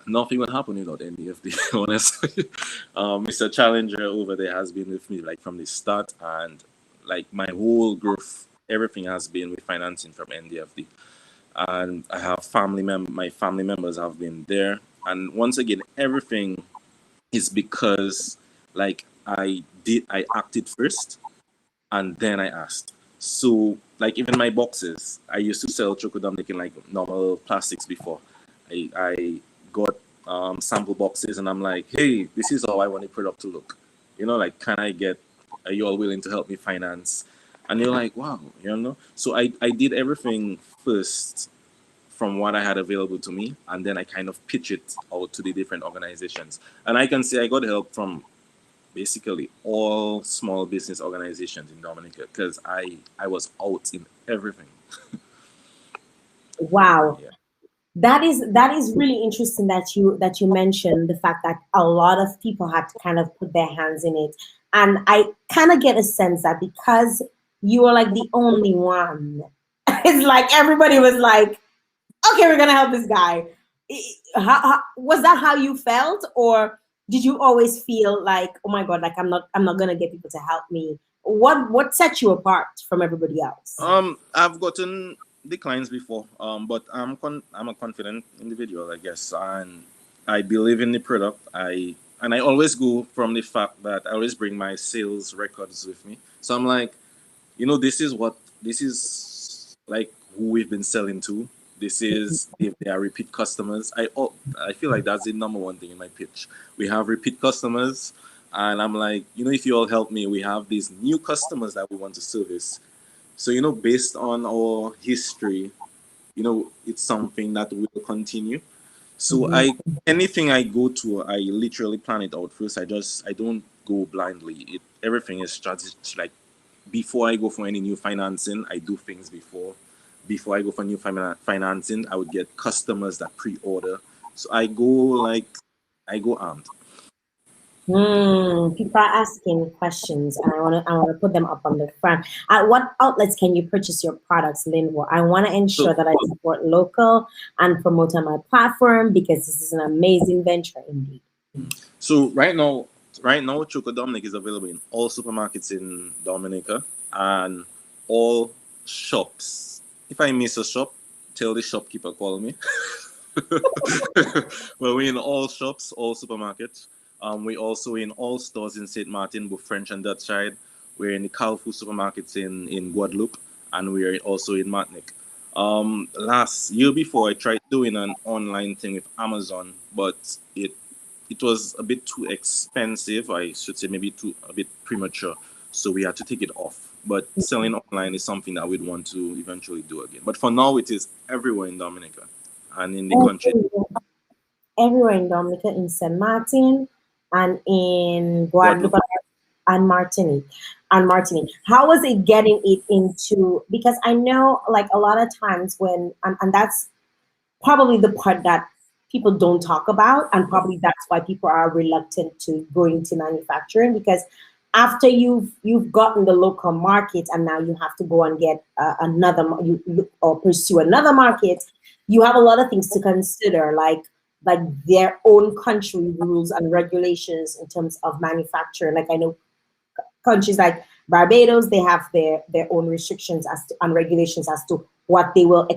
nothing would happen without NDFD. Honestly, Mr. Challenger over there has been with me like from the start, and like my whole growth, everything has been with financing from NDFD. And I have my family members have been there, and once again, everything is because like I acted first, and then I asked. So like even my boxes, I used to sell Choco Dominique in like normal plastics before. I got sample boxes, and I'm like, hey, this is how I want the product to look. Like, can I get? Are you all willing to help me finance? And you're like, wow, So I did everything first from what I had available to me, and then I kind of pitch it out to the different organizations. And I can say I got help from basically all small business organizations in Dominica, because I was out in everything. Wow. Yeah. That is really interesting that you mentioned the fact that a lot of people had to kind of put their hands in it. And I kind of get a sense that because you were like the only one, it's like everybody was like, okay, we're gonna help this guy. Was that how you felt, or did you always feel like, oh my god, like I'm not gonna get people to help me? What set you apart from everybody else? I've gotten declines before, but I'm a confident individual, I guess, and I believe in the product. I always go from the fact that I always bring my sales records with me. So I'm like, this is like who we've been selling to. This is if they are repeat customers. I feel like that's the number one thing in my pitch. We have repeat customers, and I'm like, if you all help me, we have these new customers that we want to service. So based on our history, it's something that will continue. So Mhm. anything I go to, I literally plan it out first. I don't go blindly. Everything is strategy. Like before I go for any new financing, I do things before. Before I go for new financing, I would get customers that pre-order. So I go armed. People are asking questions, and I want to put them up on the front. At what outlets can you purchase your products, Linvor? I want to ensure So that I support local and promote on my platform because this is an amazing venture indeed. so right now, Choco Dominic is available in all supermarkets in Dominica and all shops. If I miss a shop, tell the shopkeeper call me. Well, we're in all shops, all supermarkets. We also in all stores in St. Martin, both French and Dutch side. We're in the Carrefour supermarkets in Guadeloupe, and we're also in Martinique. Last year before, I tried doing an online thing with Amazon, but it was a bit too expensive. I should say maybe a bit premature, so we had to take it off. But selling online is something that we'd want to eventually do again. But for now, it is everywhere in Dominica and in the country. Everywhere, everywhere in Dominica, in St. Martin, and in Guadeloupe Guadeloupe. and Martinique. And Martinique, how was it getting it into? Because I know, like a lot of times when, and that's probably the part that people don't talk about, and probably that's why people are reluctant to go into manufacturing, because after you've gotten the local market and now you have to go and get or pursue another market, you have a lot of things to consider, like their own country rules and regulations in terms of manufacturing. Like I know countries like Barbados, they have their own restrictions as to, and regulations as to what they will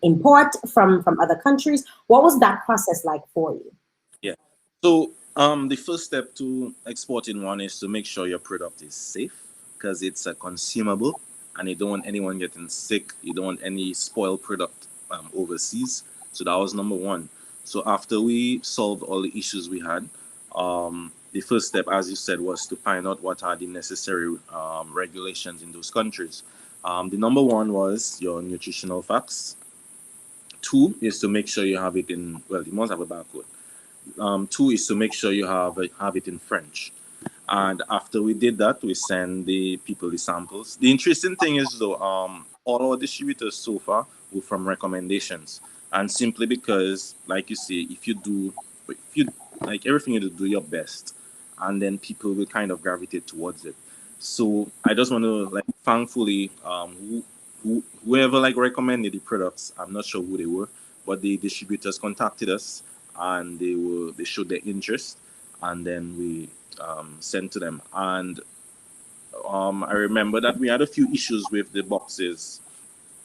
import from other countries. What was that process like for you? Yeah. So the first step to exporting one is to make sure your product is safe, because it's a consumable, and you don't want anyone getting sick. You don't want any spoiled product overseas. So that was number one. So after we solved all the issues we had, the first step, as you said, was to find out what are the necessary regulations in those countries. The number one was your nutritional facts. Two is to make sure you have it in, well, you must have a barcode. Two is to make sure you have it in French. And after we did that, we send the people the samples. The interesting thing is though, all our distributors so far were from recommendations. And simply because, like you say, if you like everything you do your best, and then people will kind of gravitate towards it. So I just want to like thankfully whoever like recommended the products, I'm not sure who they were, but the distributors contacted us and they showed their interest, and then we sent to them. And I remember that we had a few issues with the boxes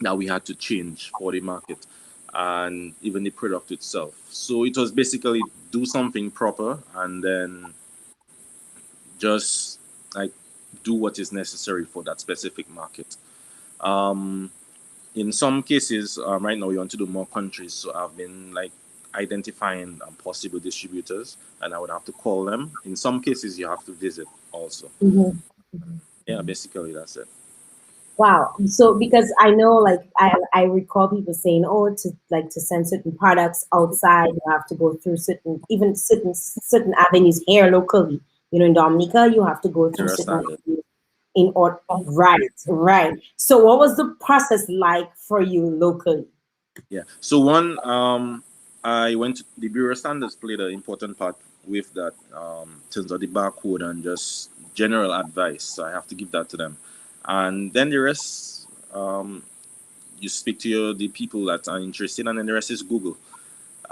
that we had to change for the market and even the product itself. So it was basically do something proper and then just like do what is necessary for that specific market. In some cases, right now we want to do more countries, so I've been like identifying possible distributors, and I would have to call them. In some cases, you have to visit also. Mhm. Yeah, basically that's it. Wow. So because I know like I recall people saying, oh, to send certain products outside, you have to go through certain avenues here locally. You know, in Dominica, you have to go through certain Understand it. avenues in order. Right. So what was the process like for you locally? Yeah. So one, I went to the Bureau Standards played an important part with that, in terms of the barcode and just general advice. So I have to give that to them, and then the rest, you speak to the people that are interested, and then the rest is Google,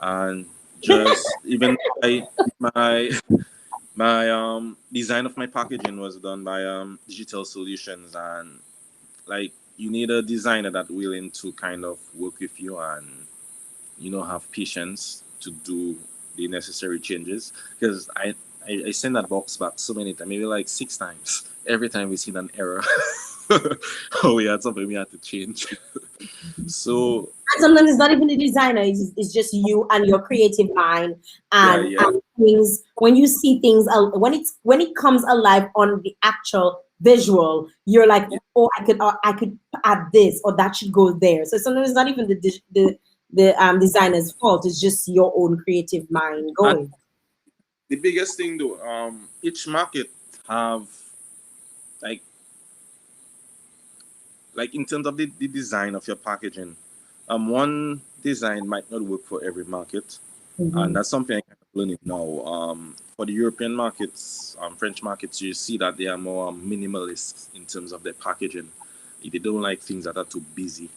and just even my design of my packaging was done by Digital Solutions, and like you need a designer that willing to kind of work with you and have patience to do the necessary changes, because I send that box back so many times, maybe like 6 times. Every time we see an error or we had something we had to change. So And sometimes it's not even the designer, it's just you and your creative mind and, yeah. and things when you see things when it comes alive on the actual visual, you're like, oh, I could add this or that should go there. So sometimes it's not even the designer's fault, it's just your own creative mind And going. the biggest thing though, each market have like in terms of the design of your packaging, one design might not work for every market, and that's something I'm kind of learning now. For the European markets, French markets, you see that they are more minimalist in terms of their packaging. They don't like things that are too busy,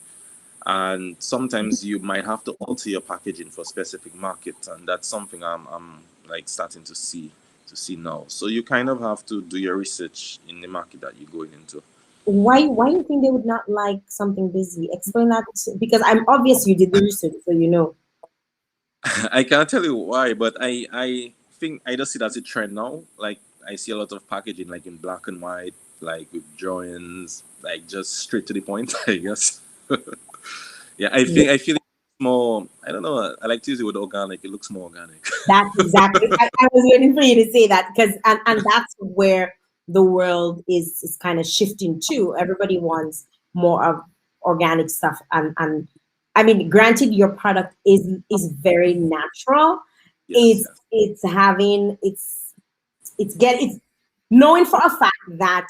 and sometimes you might have to alter your packaging for specific markets, and that's something I'm like starting to see now. So you kind of have to do your research in the market that you're going into. Why do you think they would not like something busy? Explain that because I'm obvious you did the research, so you know. I can't tell you why, but I think I just see that as a trend now. Like I see a lot of packaging like in black and white, like with drawings, like just straight to the point, I guess. Yeah, I feel it's more, I don't know, I like to use it with organic. It looks more organic. That's exactly. I was waiting for you to say that because and that's where the world is kind of shifting to. Everybody wants more of organic stuff, and I mean, granted, your product is very natural. Yes, It's yes. it's having it's knowing for a fact that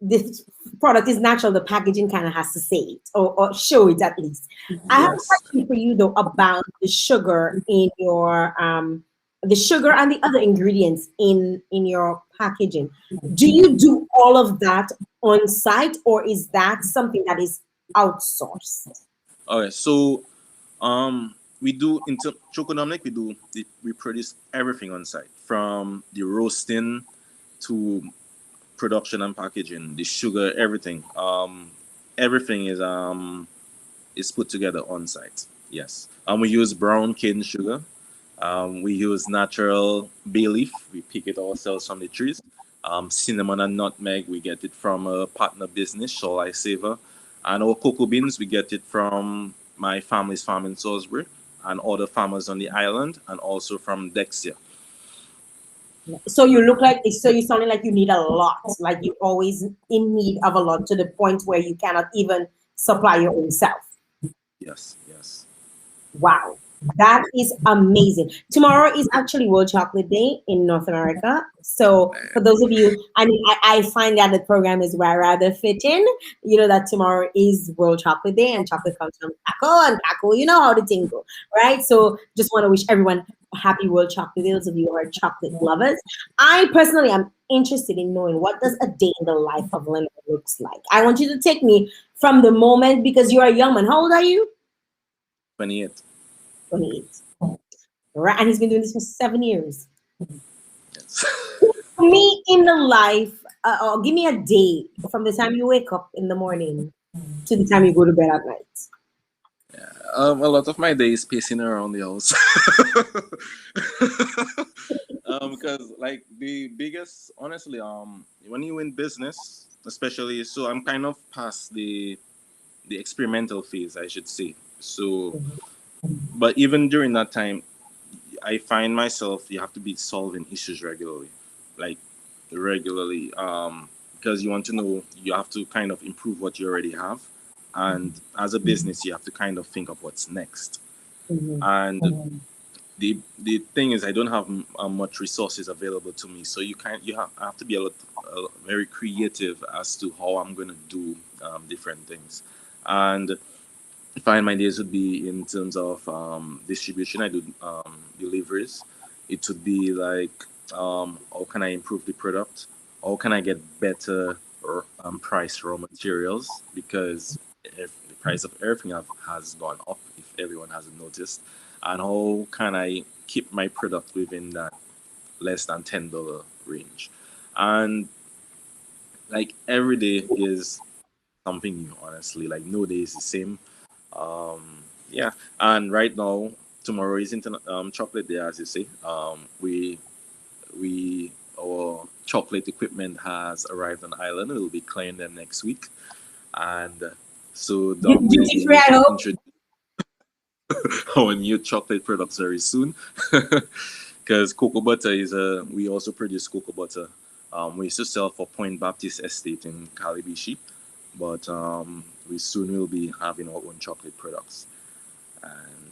this product is natural, the packaging kind of has to say it or show it at least. I have a Yes. question for you though about the sugar and the other ingredients in your packaging. Do you do all of that on site or is that something that is outsourced? Okay, so we do into Choco Dominique, we produce everything on site, from the roasting to production and packaging, the sugar, everything. Everything is put together on site. Yes. We use brown cane sugar. We use natural bay leaf. We pick it ourselves from the trees. Cinnamon and nutmeg, we get it from a partner business, Shall I Savor. And our cocoa beans, we get it from my family's farm in Salisbury. and other farmers on the island, and also from Dexia. So you look like, so you sounding like you need a lot, like you're always in need of a lot to the point where you cannot even supply your own self. Yes, yes. Wow, that is amazing. Tomorrow is actually World Chocolate Day in North America. So for those of you, I mean, I find that the program is rather fitting. You know that tomorrow is World Chocolate Day, and chocolate comes from Cacao, and Cacao, you know how the thing go, right? So just want to wish everyone a happy World Chocolate Day, those of you who are chocolate lovers. I personally am interested in knowing, what does a day in the life of Linvor looks like? I want you to take me from the moment, because you're a young man. How old are you? 28. 28. Right, and he's been doing this for 7 years. Yes. Me in the life, or give me a day from the time you wake up in the morning to the time you go to bed at night. A lot of my day is pacing around the house. Because like the biggest, honestly, when you in business, especially, so I'm kind of past the experimental phase, I should say. So, but even during that time, I find myself, you have to be solving issues regularly, like regularly, because you want to know, you have to kind of improve what you already have, and as a business, you have to kind of think of what's next. And the thing is, I don't have much resources available to me, so I have to be very creative as to how I'm going to do different things. And I find my days would be in terms of distribution. I do deliveries. It would be like, how can I improve the product? How can I get better price raw materials? Because if the price of everything has gone up, if everyone hasn't noticed. And how can I keep my product within that less than $10 range? And like every day is something new, honestly. Like no day is the same. Yeah, and right now, tomorrow is chocolate day, as you say. We our chocolate equipment has arrived on the island. We'll be clearing them next week, and so Dom will introduce our new chocolate products very soon. Because cocoa butter we also produce cocoa butter. We used to sell for Point Baptist Estate in Calibishi, but we soon will be having our own chocolate products. And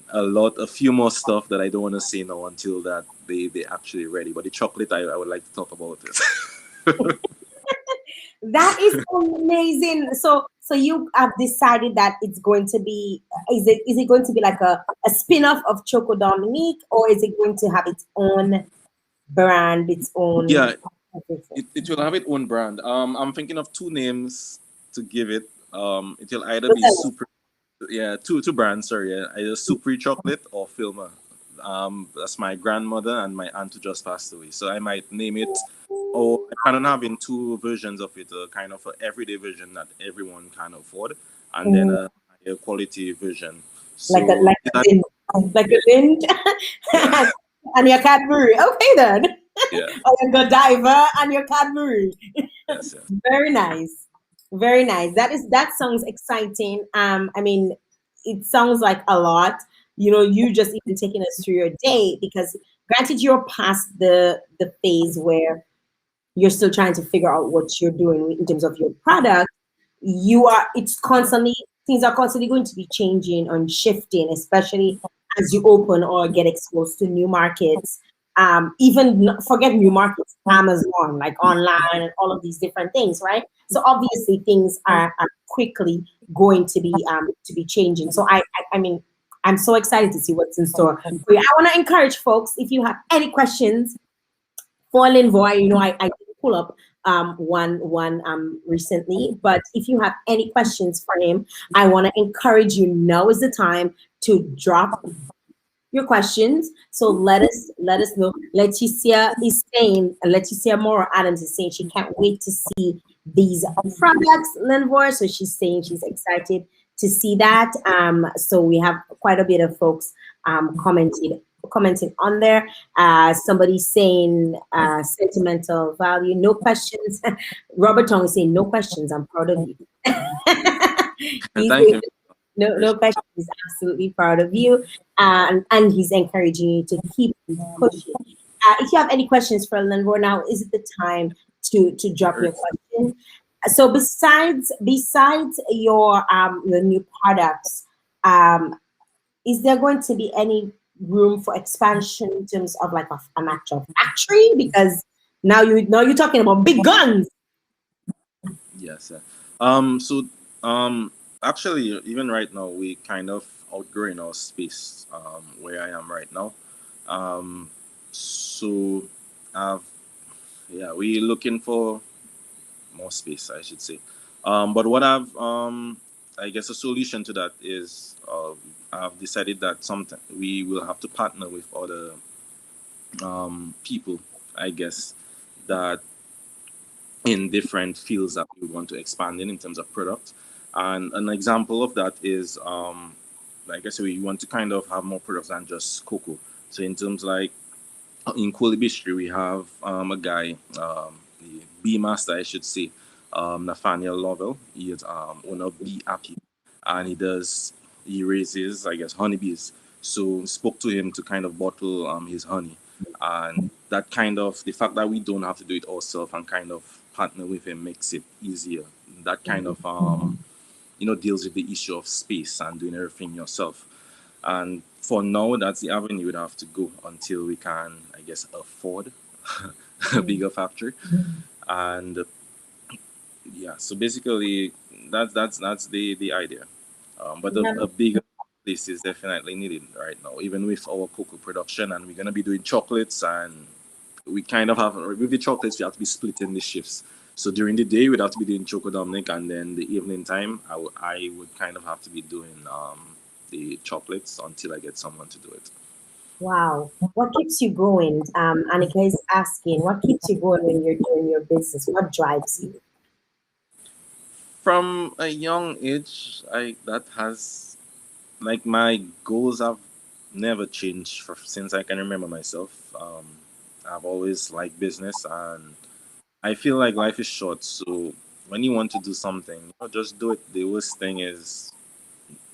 a few more stuff that I don't want to say now until that they actually ready. But the chocolate, I would like to talk about it. That is amazing. So you have decided that it's going to be, is it going to be like a spin-off of Choco Dominique, or is it going to have its own brand, its own? Yeah, it will have its own brand. I'm thinking of two names to give it. It will either be Super, yeah, two brands. Sorry, yeah, either Super Chocolate or Filma. That's my grandmother and my aunt who just passed away. So I might name it, or I plan on having two versions of it, a kind of an everyday version that everyone can afford, and then a higher quality version. So like a Lind yeah. and your Cadbury. Okay then. Yeah. Or your Godiva and your Cadbury. Yes, yes. Very nice. Very nice. That sounds exciting. I mean, it sounds like a lot. You know, you just even taking us through your day, because granted you're past the phase where you're still trying to figure out what you're doing in terms of your product. Things are constantly going to be changing and shifting, especially as you open or get exposed to new markets. Forget new markets, Amazon, like online and all of these different things, right? So obviously things are quickly going to be changing. So I mean, I'm so excited to see what's in store for you. I want to encourage folks, if you have any questions for Linvor, you know, I did pull up one recently, but if you have any questions for him, I want to encourage you. Now is the time to drop your questions. So let us know. Leticia Mora Adams is saying she can't wait to see these products, Linvor. So she's saying she's excited to see that. So we have quite a bit of folks commenting on there. Somebody saying sentimental value, no questions. Robert Tong is saying no questions. I'm proud of you. Thank you. no question. He's absolutely proud of you, and he's encouraging you to keep pushing. If you have any questions for Linvor, now is the time to drop your question. So besides your new products, is there going to be any room for expansion in terms of like an actual factory? Because now you're talking about big guns. Yes, sir. So, actually, even right now, we kind of outgrowing our space, where I am right now. Um, so, I've, yeah, we looking for more space, I should say. But what I guess a solution to that is, I've decided that something we will have to partner with other people, I guess, that in different fields that we want to expand in terms of product. And an example of that is, like I said, we want to kind of have more products than just cocoa. So in terms like in Coolibistry, we have a guy, the bee master, I should say, Nathaniel Lovell. He is owner of Bee Aki, and he raises, I guess, honeybees. So spoke to him to kind of bottle his honey, and that kind of the fact that we don't have to do it ourselves and kind of partner with him makes it easier. That kind of deals with the issue of space and doing everything yourself. And for now, that's the avenue we'd have to go until we can, I guess, afford a bigger factory. And yeah, so basically, that's the idea. But a bigger place is definitely needed right now, even with our cocoa production, and we're gonna be doing chocolates, and we kind of have with the chocolates we have to be splitting the shifts. So during the day we'd have to be doing Choco Dominic, and then the evening time I would kind of have to be doing the chocolates until I get someone to do it. Wow. What keeps you going? Annika is asking, what keeps you going when you're doing your business? What drives you? From a young age, that has like my goals have never changed since I can remember myself. I've always liked business, and I feel like life is short. So when you want to do something, just do it. The worst thing is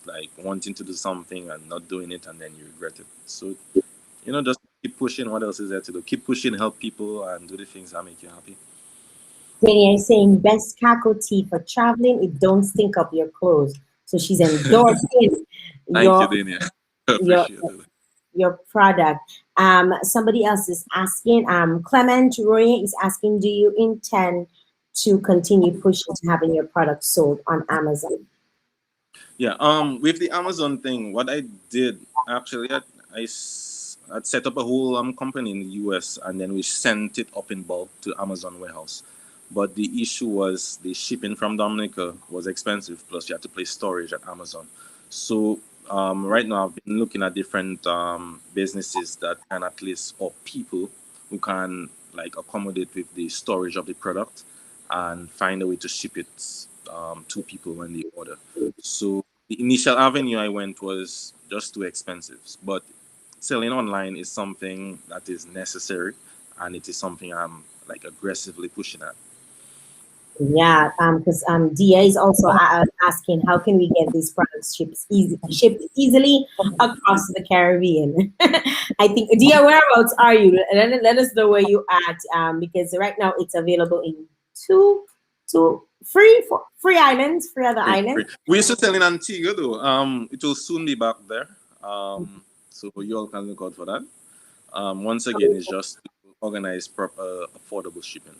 like wanting to do something and not doing it, and then you regret it. So just keep pushing. What else is there to do? Keep pushing, help people, and do the things that make you happy. Dania is saying best Cacao tea for traveling. It don't stink up your clothes. So she's endorsing Thank you, your Dania. your Appreciate it. your product. Somebody else is asking. Clement Roy is asking, do you intend to continue pushing to having your product sold on Amazon? Yeah. With the Amazon thing, what I did actually, I'd set up a whole company in the US, and then we sent it up in bulk to Amazon warehouse. But the issue was the shipping from Dominica was expensive. Plus, you had to place storage at Amazon. So right now, I've been looking at different businesses that can at least, or people who can like accommodate with the storage of the product and find a way to ship it to people when they order. So the initial avenue I went was just too expensive, but selling online is something that is necessary, and it is something I'm like aggressively pushing at. Yeah, because Dia is also asking, how can we get these products shipped easily across the Caribbean? I think, Dia, whereabouts are you? Let us know where you at, because right now it's available in three islands, three other islands. We used to sell in Antigua though. It will soon be back there. So you all can look out for that. Once again, it's just to organize proper affordable shipping.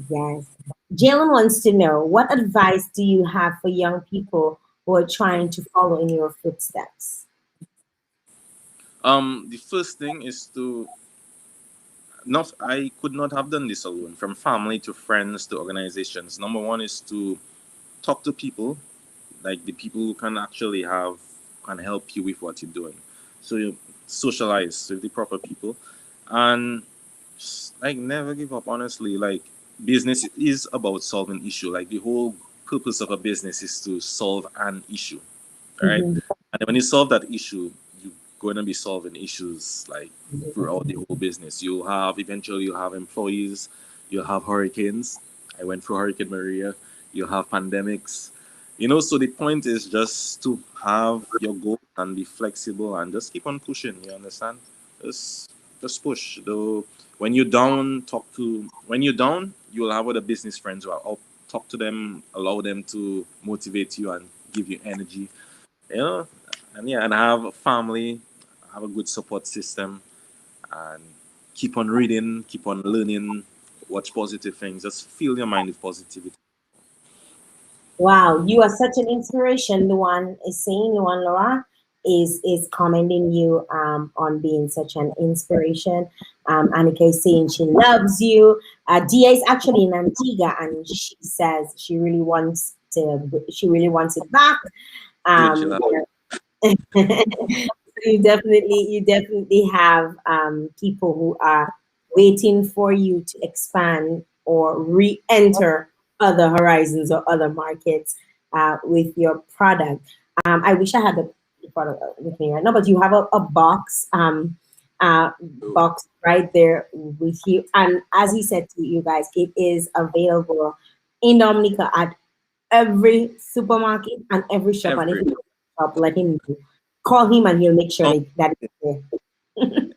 Yes. Jalen wants to know, what advice do you have for young people who are trying to follow in your footsteps? The first thing is to not I could not have done this alone. From family to friends to organizations. Number one is to talk to people, like the people who can help you with what you're doing. So you socialize with the proper people, and just, like never give up. Honestly, like business is about solving issue. Like the whole purpose of a business is to solve an issue, right? Mhm. And when you solve that issue, you're going to be solving issues like throughout the whole business. You'll have employees, you'll have hurricanes. I went through Hurricane Maria. You'll have pandemics. So the point is just to have your goal and be flexible and just keep on pushing. You understand? Just push. Though when you're down, when you're down, you'll have other business friends who are up. Talk to them, allow them to motivate you and give you energy. You know, and yeah, and have a family, have a good support system, and keep on reading, keep on learning, watch positive things. Just fill your mind with positivity. Wow, you are such an inspiration. Luan is saying, Luan Laura is commending you on being such an inspiration. Annika is saying she loves you. Dia is actually in Antigua and she says she really wants it back. Good, Sheila. You definitely have people who are waiting for you to expand or re-enter other horizons or other markets with your product. I wish I had the product with me right now, but you have a box box right there with you. And as he said to you guys, it is available in Dominica at every supermarket and every shop. And if Every you shop, let him know. Call him and he'll make sure um, that it's there.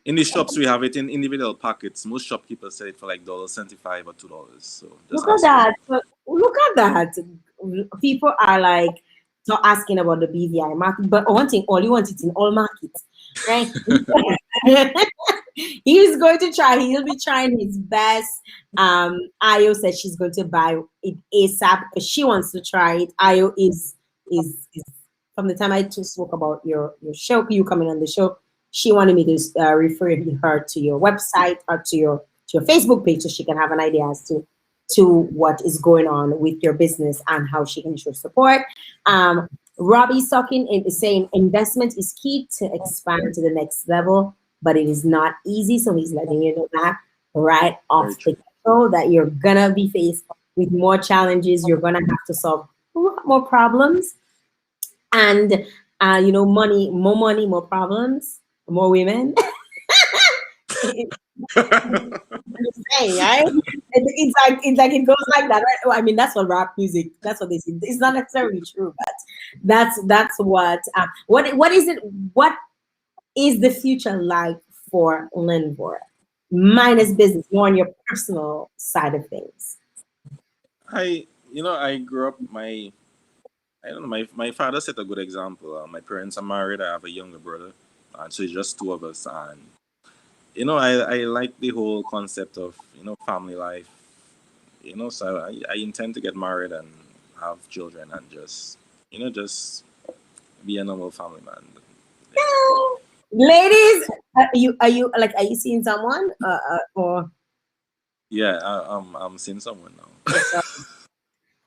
in the shops we have it in individual packets. Most shopkeepers sell it for like $1.75 or $2. So just Look at ask for that. Look at that. People are like not asking about the BVI market, but one thing, all you want it in all markets, right? He's going to try. He'll be trying his best. Ayo said she's going to buy it ASAP because she wants to try it. Ayo is from the time I just spoke about your show, you coming on the show. She wanted me to refer her to your website or to your Facebook page so she can have an idea as to what is going on with your business and how she can show support. Robbie's talking and is saying investment is key to expand to the next level, but it is not easy. So he's letting you know that right very off the true. go that you're gonna be faced with more challenges. You're gonna have to solve a lot more problems, and more money, more problems, more women. Saying, right? It's like it goes like that, right? Well, I mean, that's what rap music. That's what they say. It's not necessarily true, but that's what is it? What is the future like for Linvor? Minus business, more on your personal side of things. I grew up. I don't know. My father set a good example. My parents are married. I have a younger brother, and so it's just two of us. And I like the whole concept of family life. So I intend to get married and have children and just be a normal family man. Ladies, are you seeing someone or Yeah, I'm seeing someone now.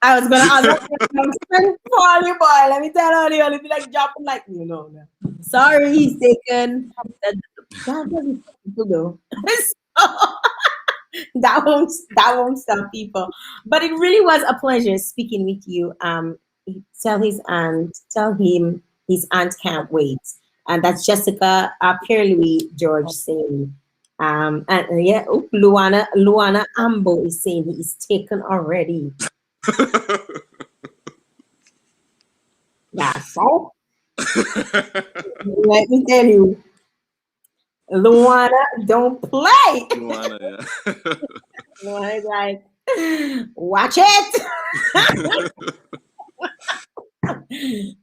I was gonna ask for you, boy. Let me tell you, it'll be like dropping like no. Sorry, he's taken. That doesn't stop people though. That won't stop people. But it really was a pleasure speaking with you. Tell him his aunt can't wait. And that's Jessica Pierre-Louis George saying. And yeah, Luana Ambo is saying he is taken already. Yeah, so let me tell you, Luana don't play. Luana, yeah. Luana's like, watch it.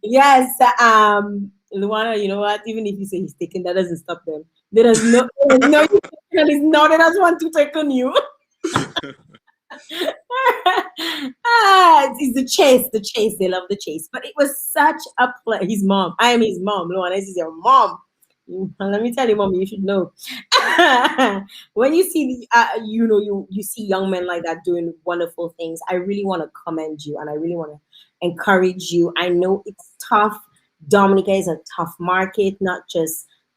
Yes, Luana, you know what? Even if you say he's taken, that doesn't stop them. There is no they doesn't want to take on you. It's the chase. They love the chase. But it was such a pleasure. His mom. I am his mom. Luana, this is your mom. Let me tell you, mom, you should know. When you see you see young men like that doing wonderful things, I really want to commend you and I really want to encourage you. I know it's tough. Dominica is a tough market, not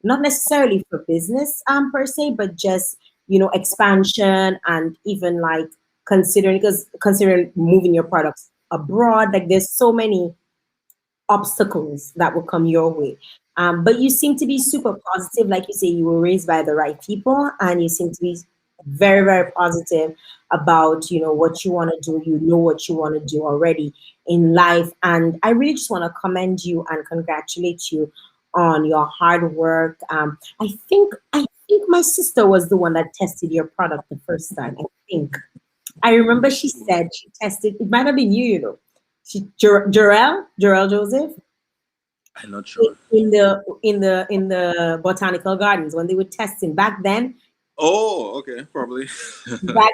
necessarily for business per se, but just expansion and even like considering moving your products abroad. Like there's so many obstacles that will come your way. But you seem to be super positive. Like you say, you were raised by the right people and you seem to be very, very positive about, you know, what you want to do. You know what you want to do already in life. And I really just want to commend you and congratulate you on your hard work. I think my sister was the one that tested your product the first time. I think. I remember she said she tested, it might have been you, you know. Jael Joseph I'm not sure. in the botanical gardens when they were testing back then. Oh, okay, probably. But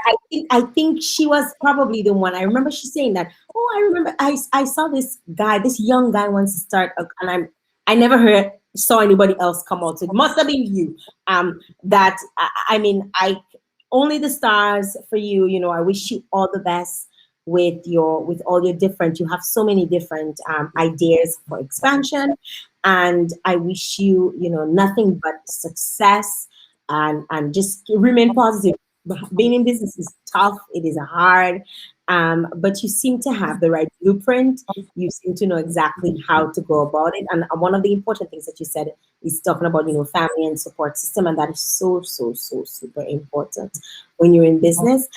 I think she was probably the one. I remember she saying that. Oh, I remember I saw this guy, this young guy wants to start, and I never heard saw anybody else come out. So it must have been you. That I mean, I only the stars for you. You know, I wish you all the best with all your different. You have so many different ideas for expansion, and I wish you, you know, nothing but success and just remain positive. Being in business is tough. It is hard, but you seem to have the right blueprint. You seem to know exactly how to go about it. And one of the important things that you said is talking about, you know, family and support system, and that is so super important when you're in business.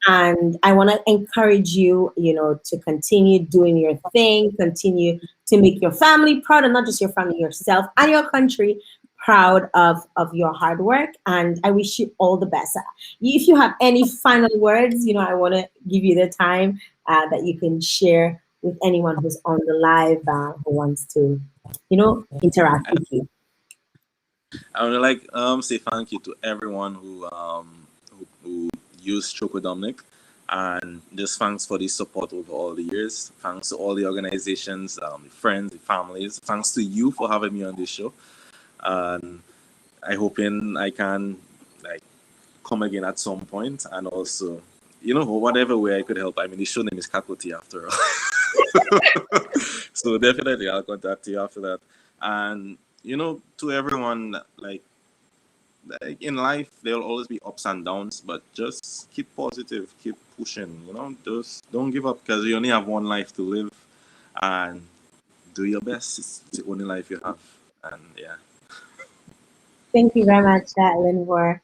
And I want to encourage you, you know, to continue doing your thing, continue to make your family proud, and not just your family, yourself and your country proud of your hard work. And I wish you all the best. If you have any final words, you know, I want to give you the time that you can share with anyone who's on the live who wants to, you know, interact with you. I would like say thank you to everyone who used Choco Dominic, and just thanks for the support over all the years. Thanks to all the organizations, the friends, the families. Thanks to you for having me on this show, and I hoping I can like come again at some point, and also, you know, whatever way I could help. I mean, the show name is Cacao after all. So definitely I'll contact you after that. And you know, to everyone, like in life there'll always be ups and downs, but just keep positive, keep pushing, you know, just don't give up, because you only have one life to live, and do your best. It's the only life you have. And yeah. Thank you very much, Linvor,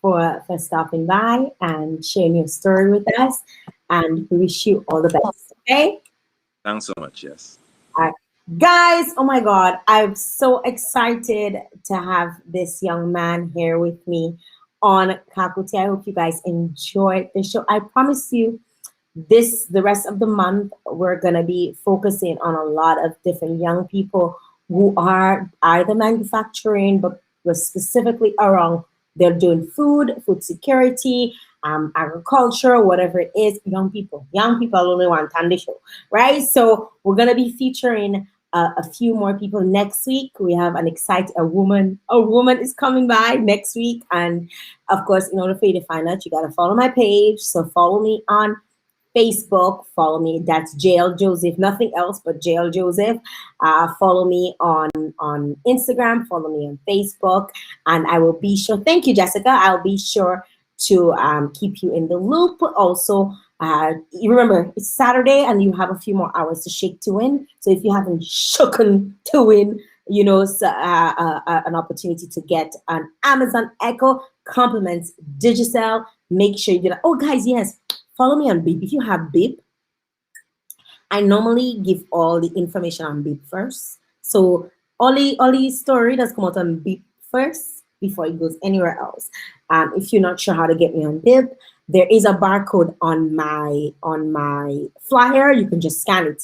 for stopping by and sharing your story with us. And we wish you all the best. Okay. Thanks so much. Yes. All right. Guys, oh my God, I'm so excited to have this young man here with me on Cacao. I hope you guys enjoyed the show. I promise you, the rest of the month, we're gonna be focusing on a lot of different young people who are either manufacturing, but specifically around they're doing food security, agriculture, whatever it is. Young people only want on the show, right? So we're gonna be featuring a few more people next week. We have a woman is coming by next week, and of course, in order for you to find out, you gotta follow my page. So follow me on Facebook, follow me. That's Jael Joseph, nothing else but Jael Joseph. Follow me on Instagram, follow me on Facebook, and I will be sure. Thank you, Jessica. I'll be sure to keep you in the loop. Also, you remember it's Saturday, and you have a few more hours to shake to win. So if you haven't shooken to win, you know, an opportunity to get an Amazon Echo compliments Digicel. Make sure you do that. Oh, guys, yes. Follow me on Beep. If you have Beep, I normally give all the information on Beep first. So all the story does come out on Beep first before it goes anywhere else. If you're not sure how to get me on Beep, there is a barcode on my flyer. You can just scan it,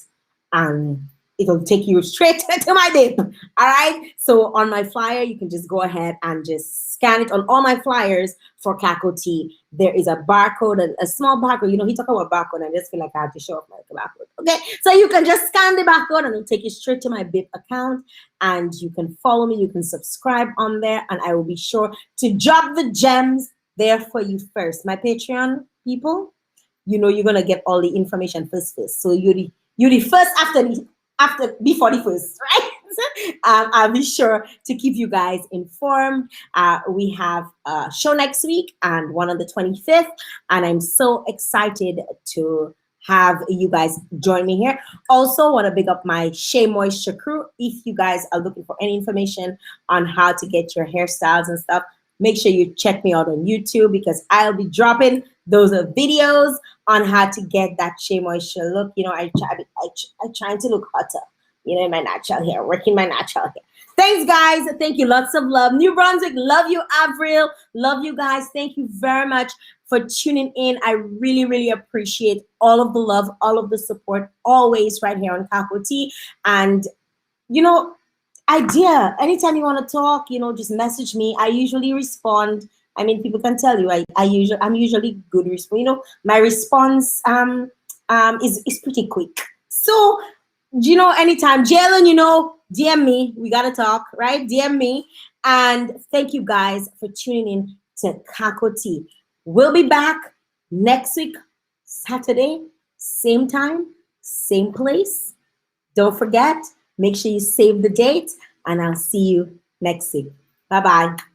and it'll take you straight to my Beep. All right. So on my flyer, you can just go ahead and just scan it. On all my flyers for Cacao Tea, there is a barcode, a small barcode. You know, he talk about barcode, and I just feel like I have to show off my barcode. Okay, so you can just scan the barcode, and it'll take you straight to my BIP account, and you can follow me. You can subscribe on there, and I will be sure to drop the gems there for you first. My Patreon people, you know, you're gonna get all the information first. So you're the first before the first, right? I'll be sure to keep you guys informed. We have a show next week and one on the 25th, and I'm so excited to have you guys join me here. Also, want to big up my Shea Moisture crew. If you guys are looking for any information on how to get your hairstyles and stuff, make sure you check me out on YouTube because I'll be dropping those videos on how to get that shea moisture look. You know, I trying to look hotter, you know, in my natural hair, working my natural hair. Thanks, guys. Thank you. Lots of love. New Brunswick, love you. Avril, love you guys. Thank you very much for tuning in. I really, really appreciate all of the love, all of the support, always right here on Cacao Tea. And, you know, idea, anytime you want to talk, you know, just message me. I usually respond. I mean, people can tell you I'm usually good response. You know, my response is pretty quick. So, you know, anytime, Jalen, you know, DM me. We gotta talk, right? DM me. And thank you guys for tuning in to Cacao Tea. We'll be back next week, Saturday, same time, same place. Don't forget, make sure you save the date, and I'll see you next week. Bye-bye.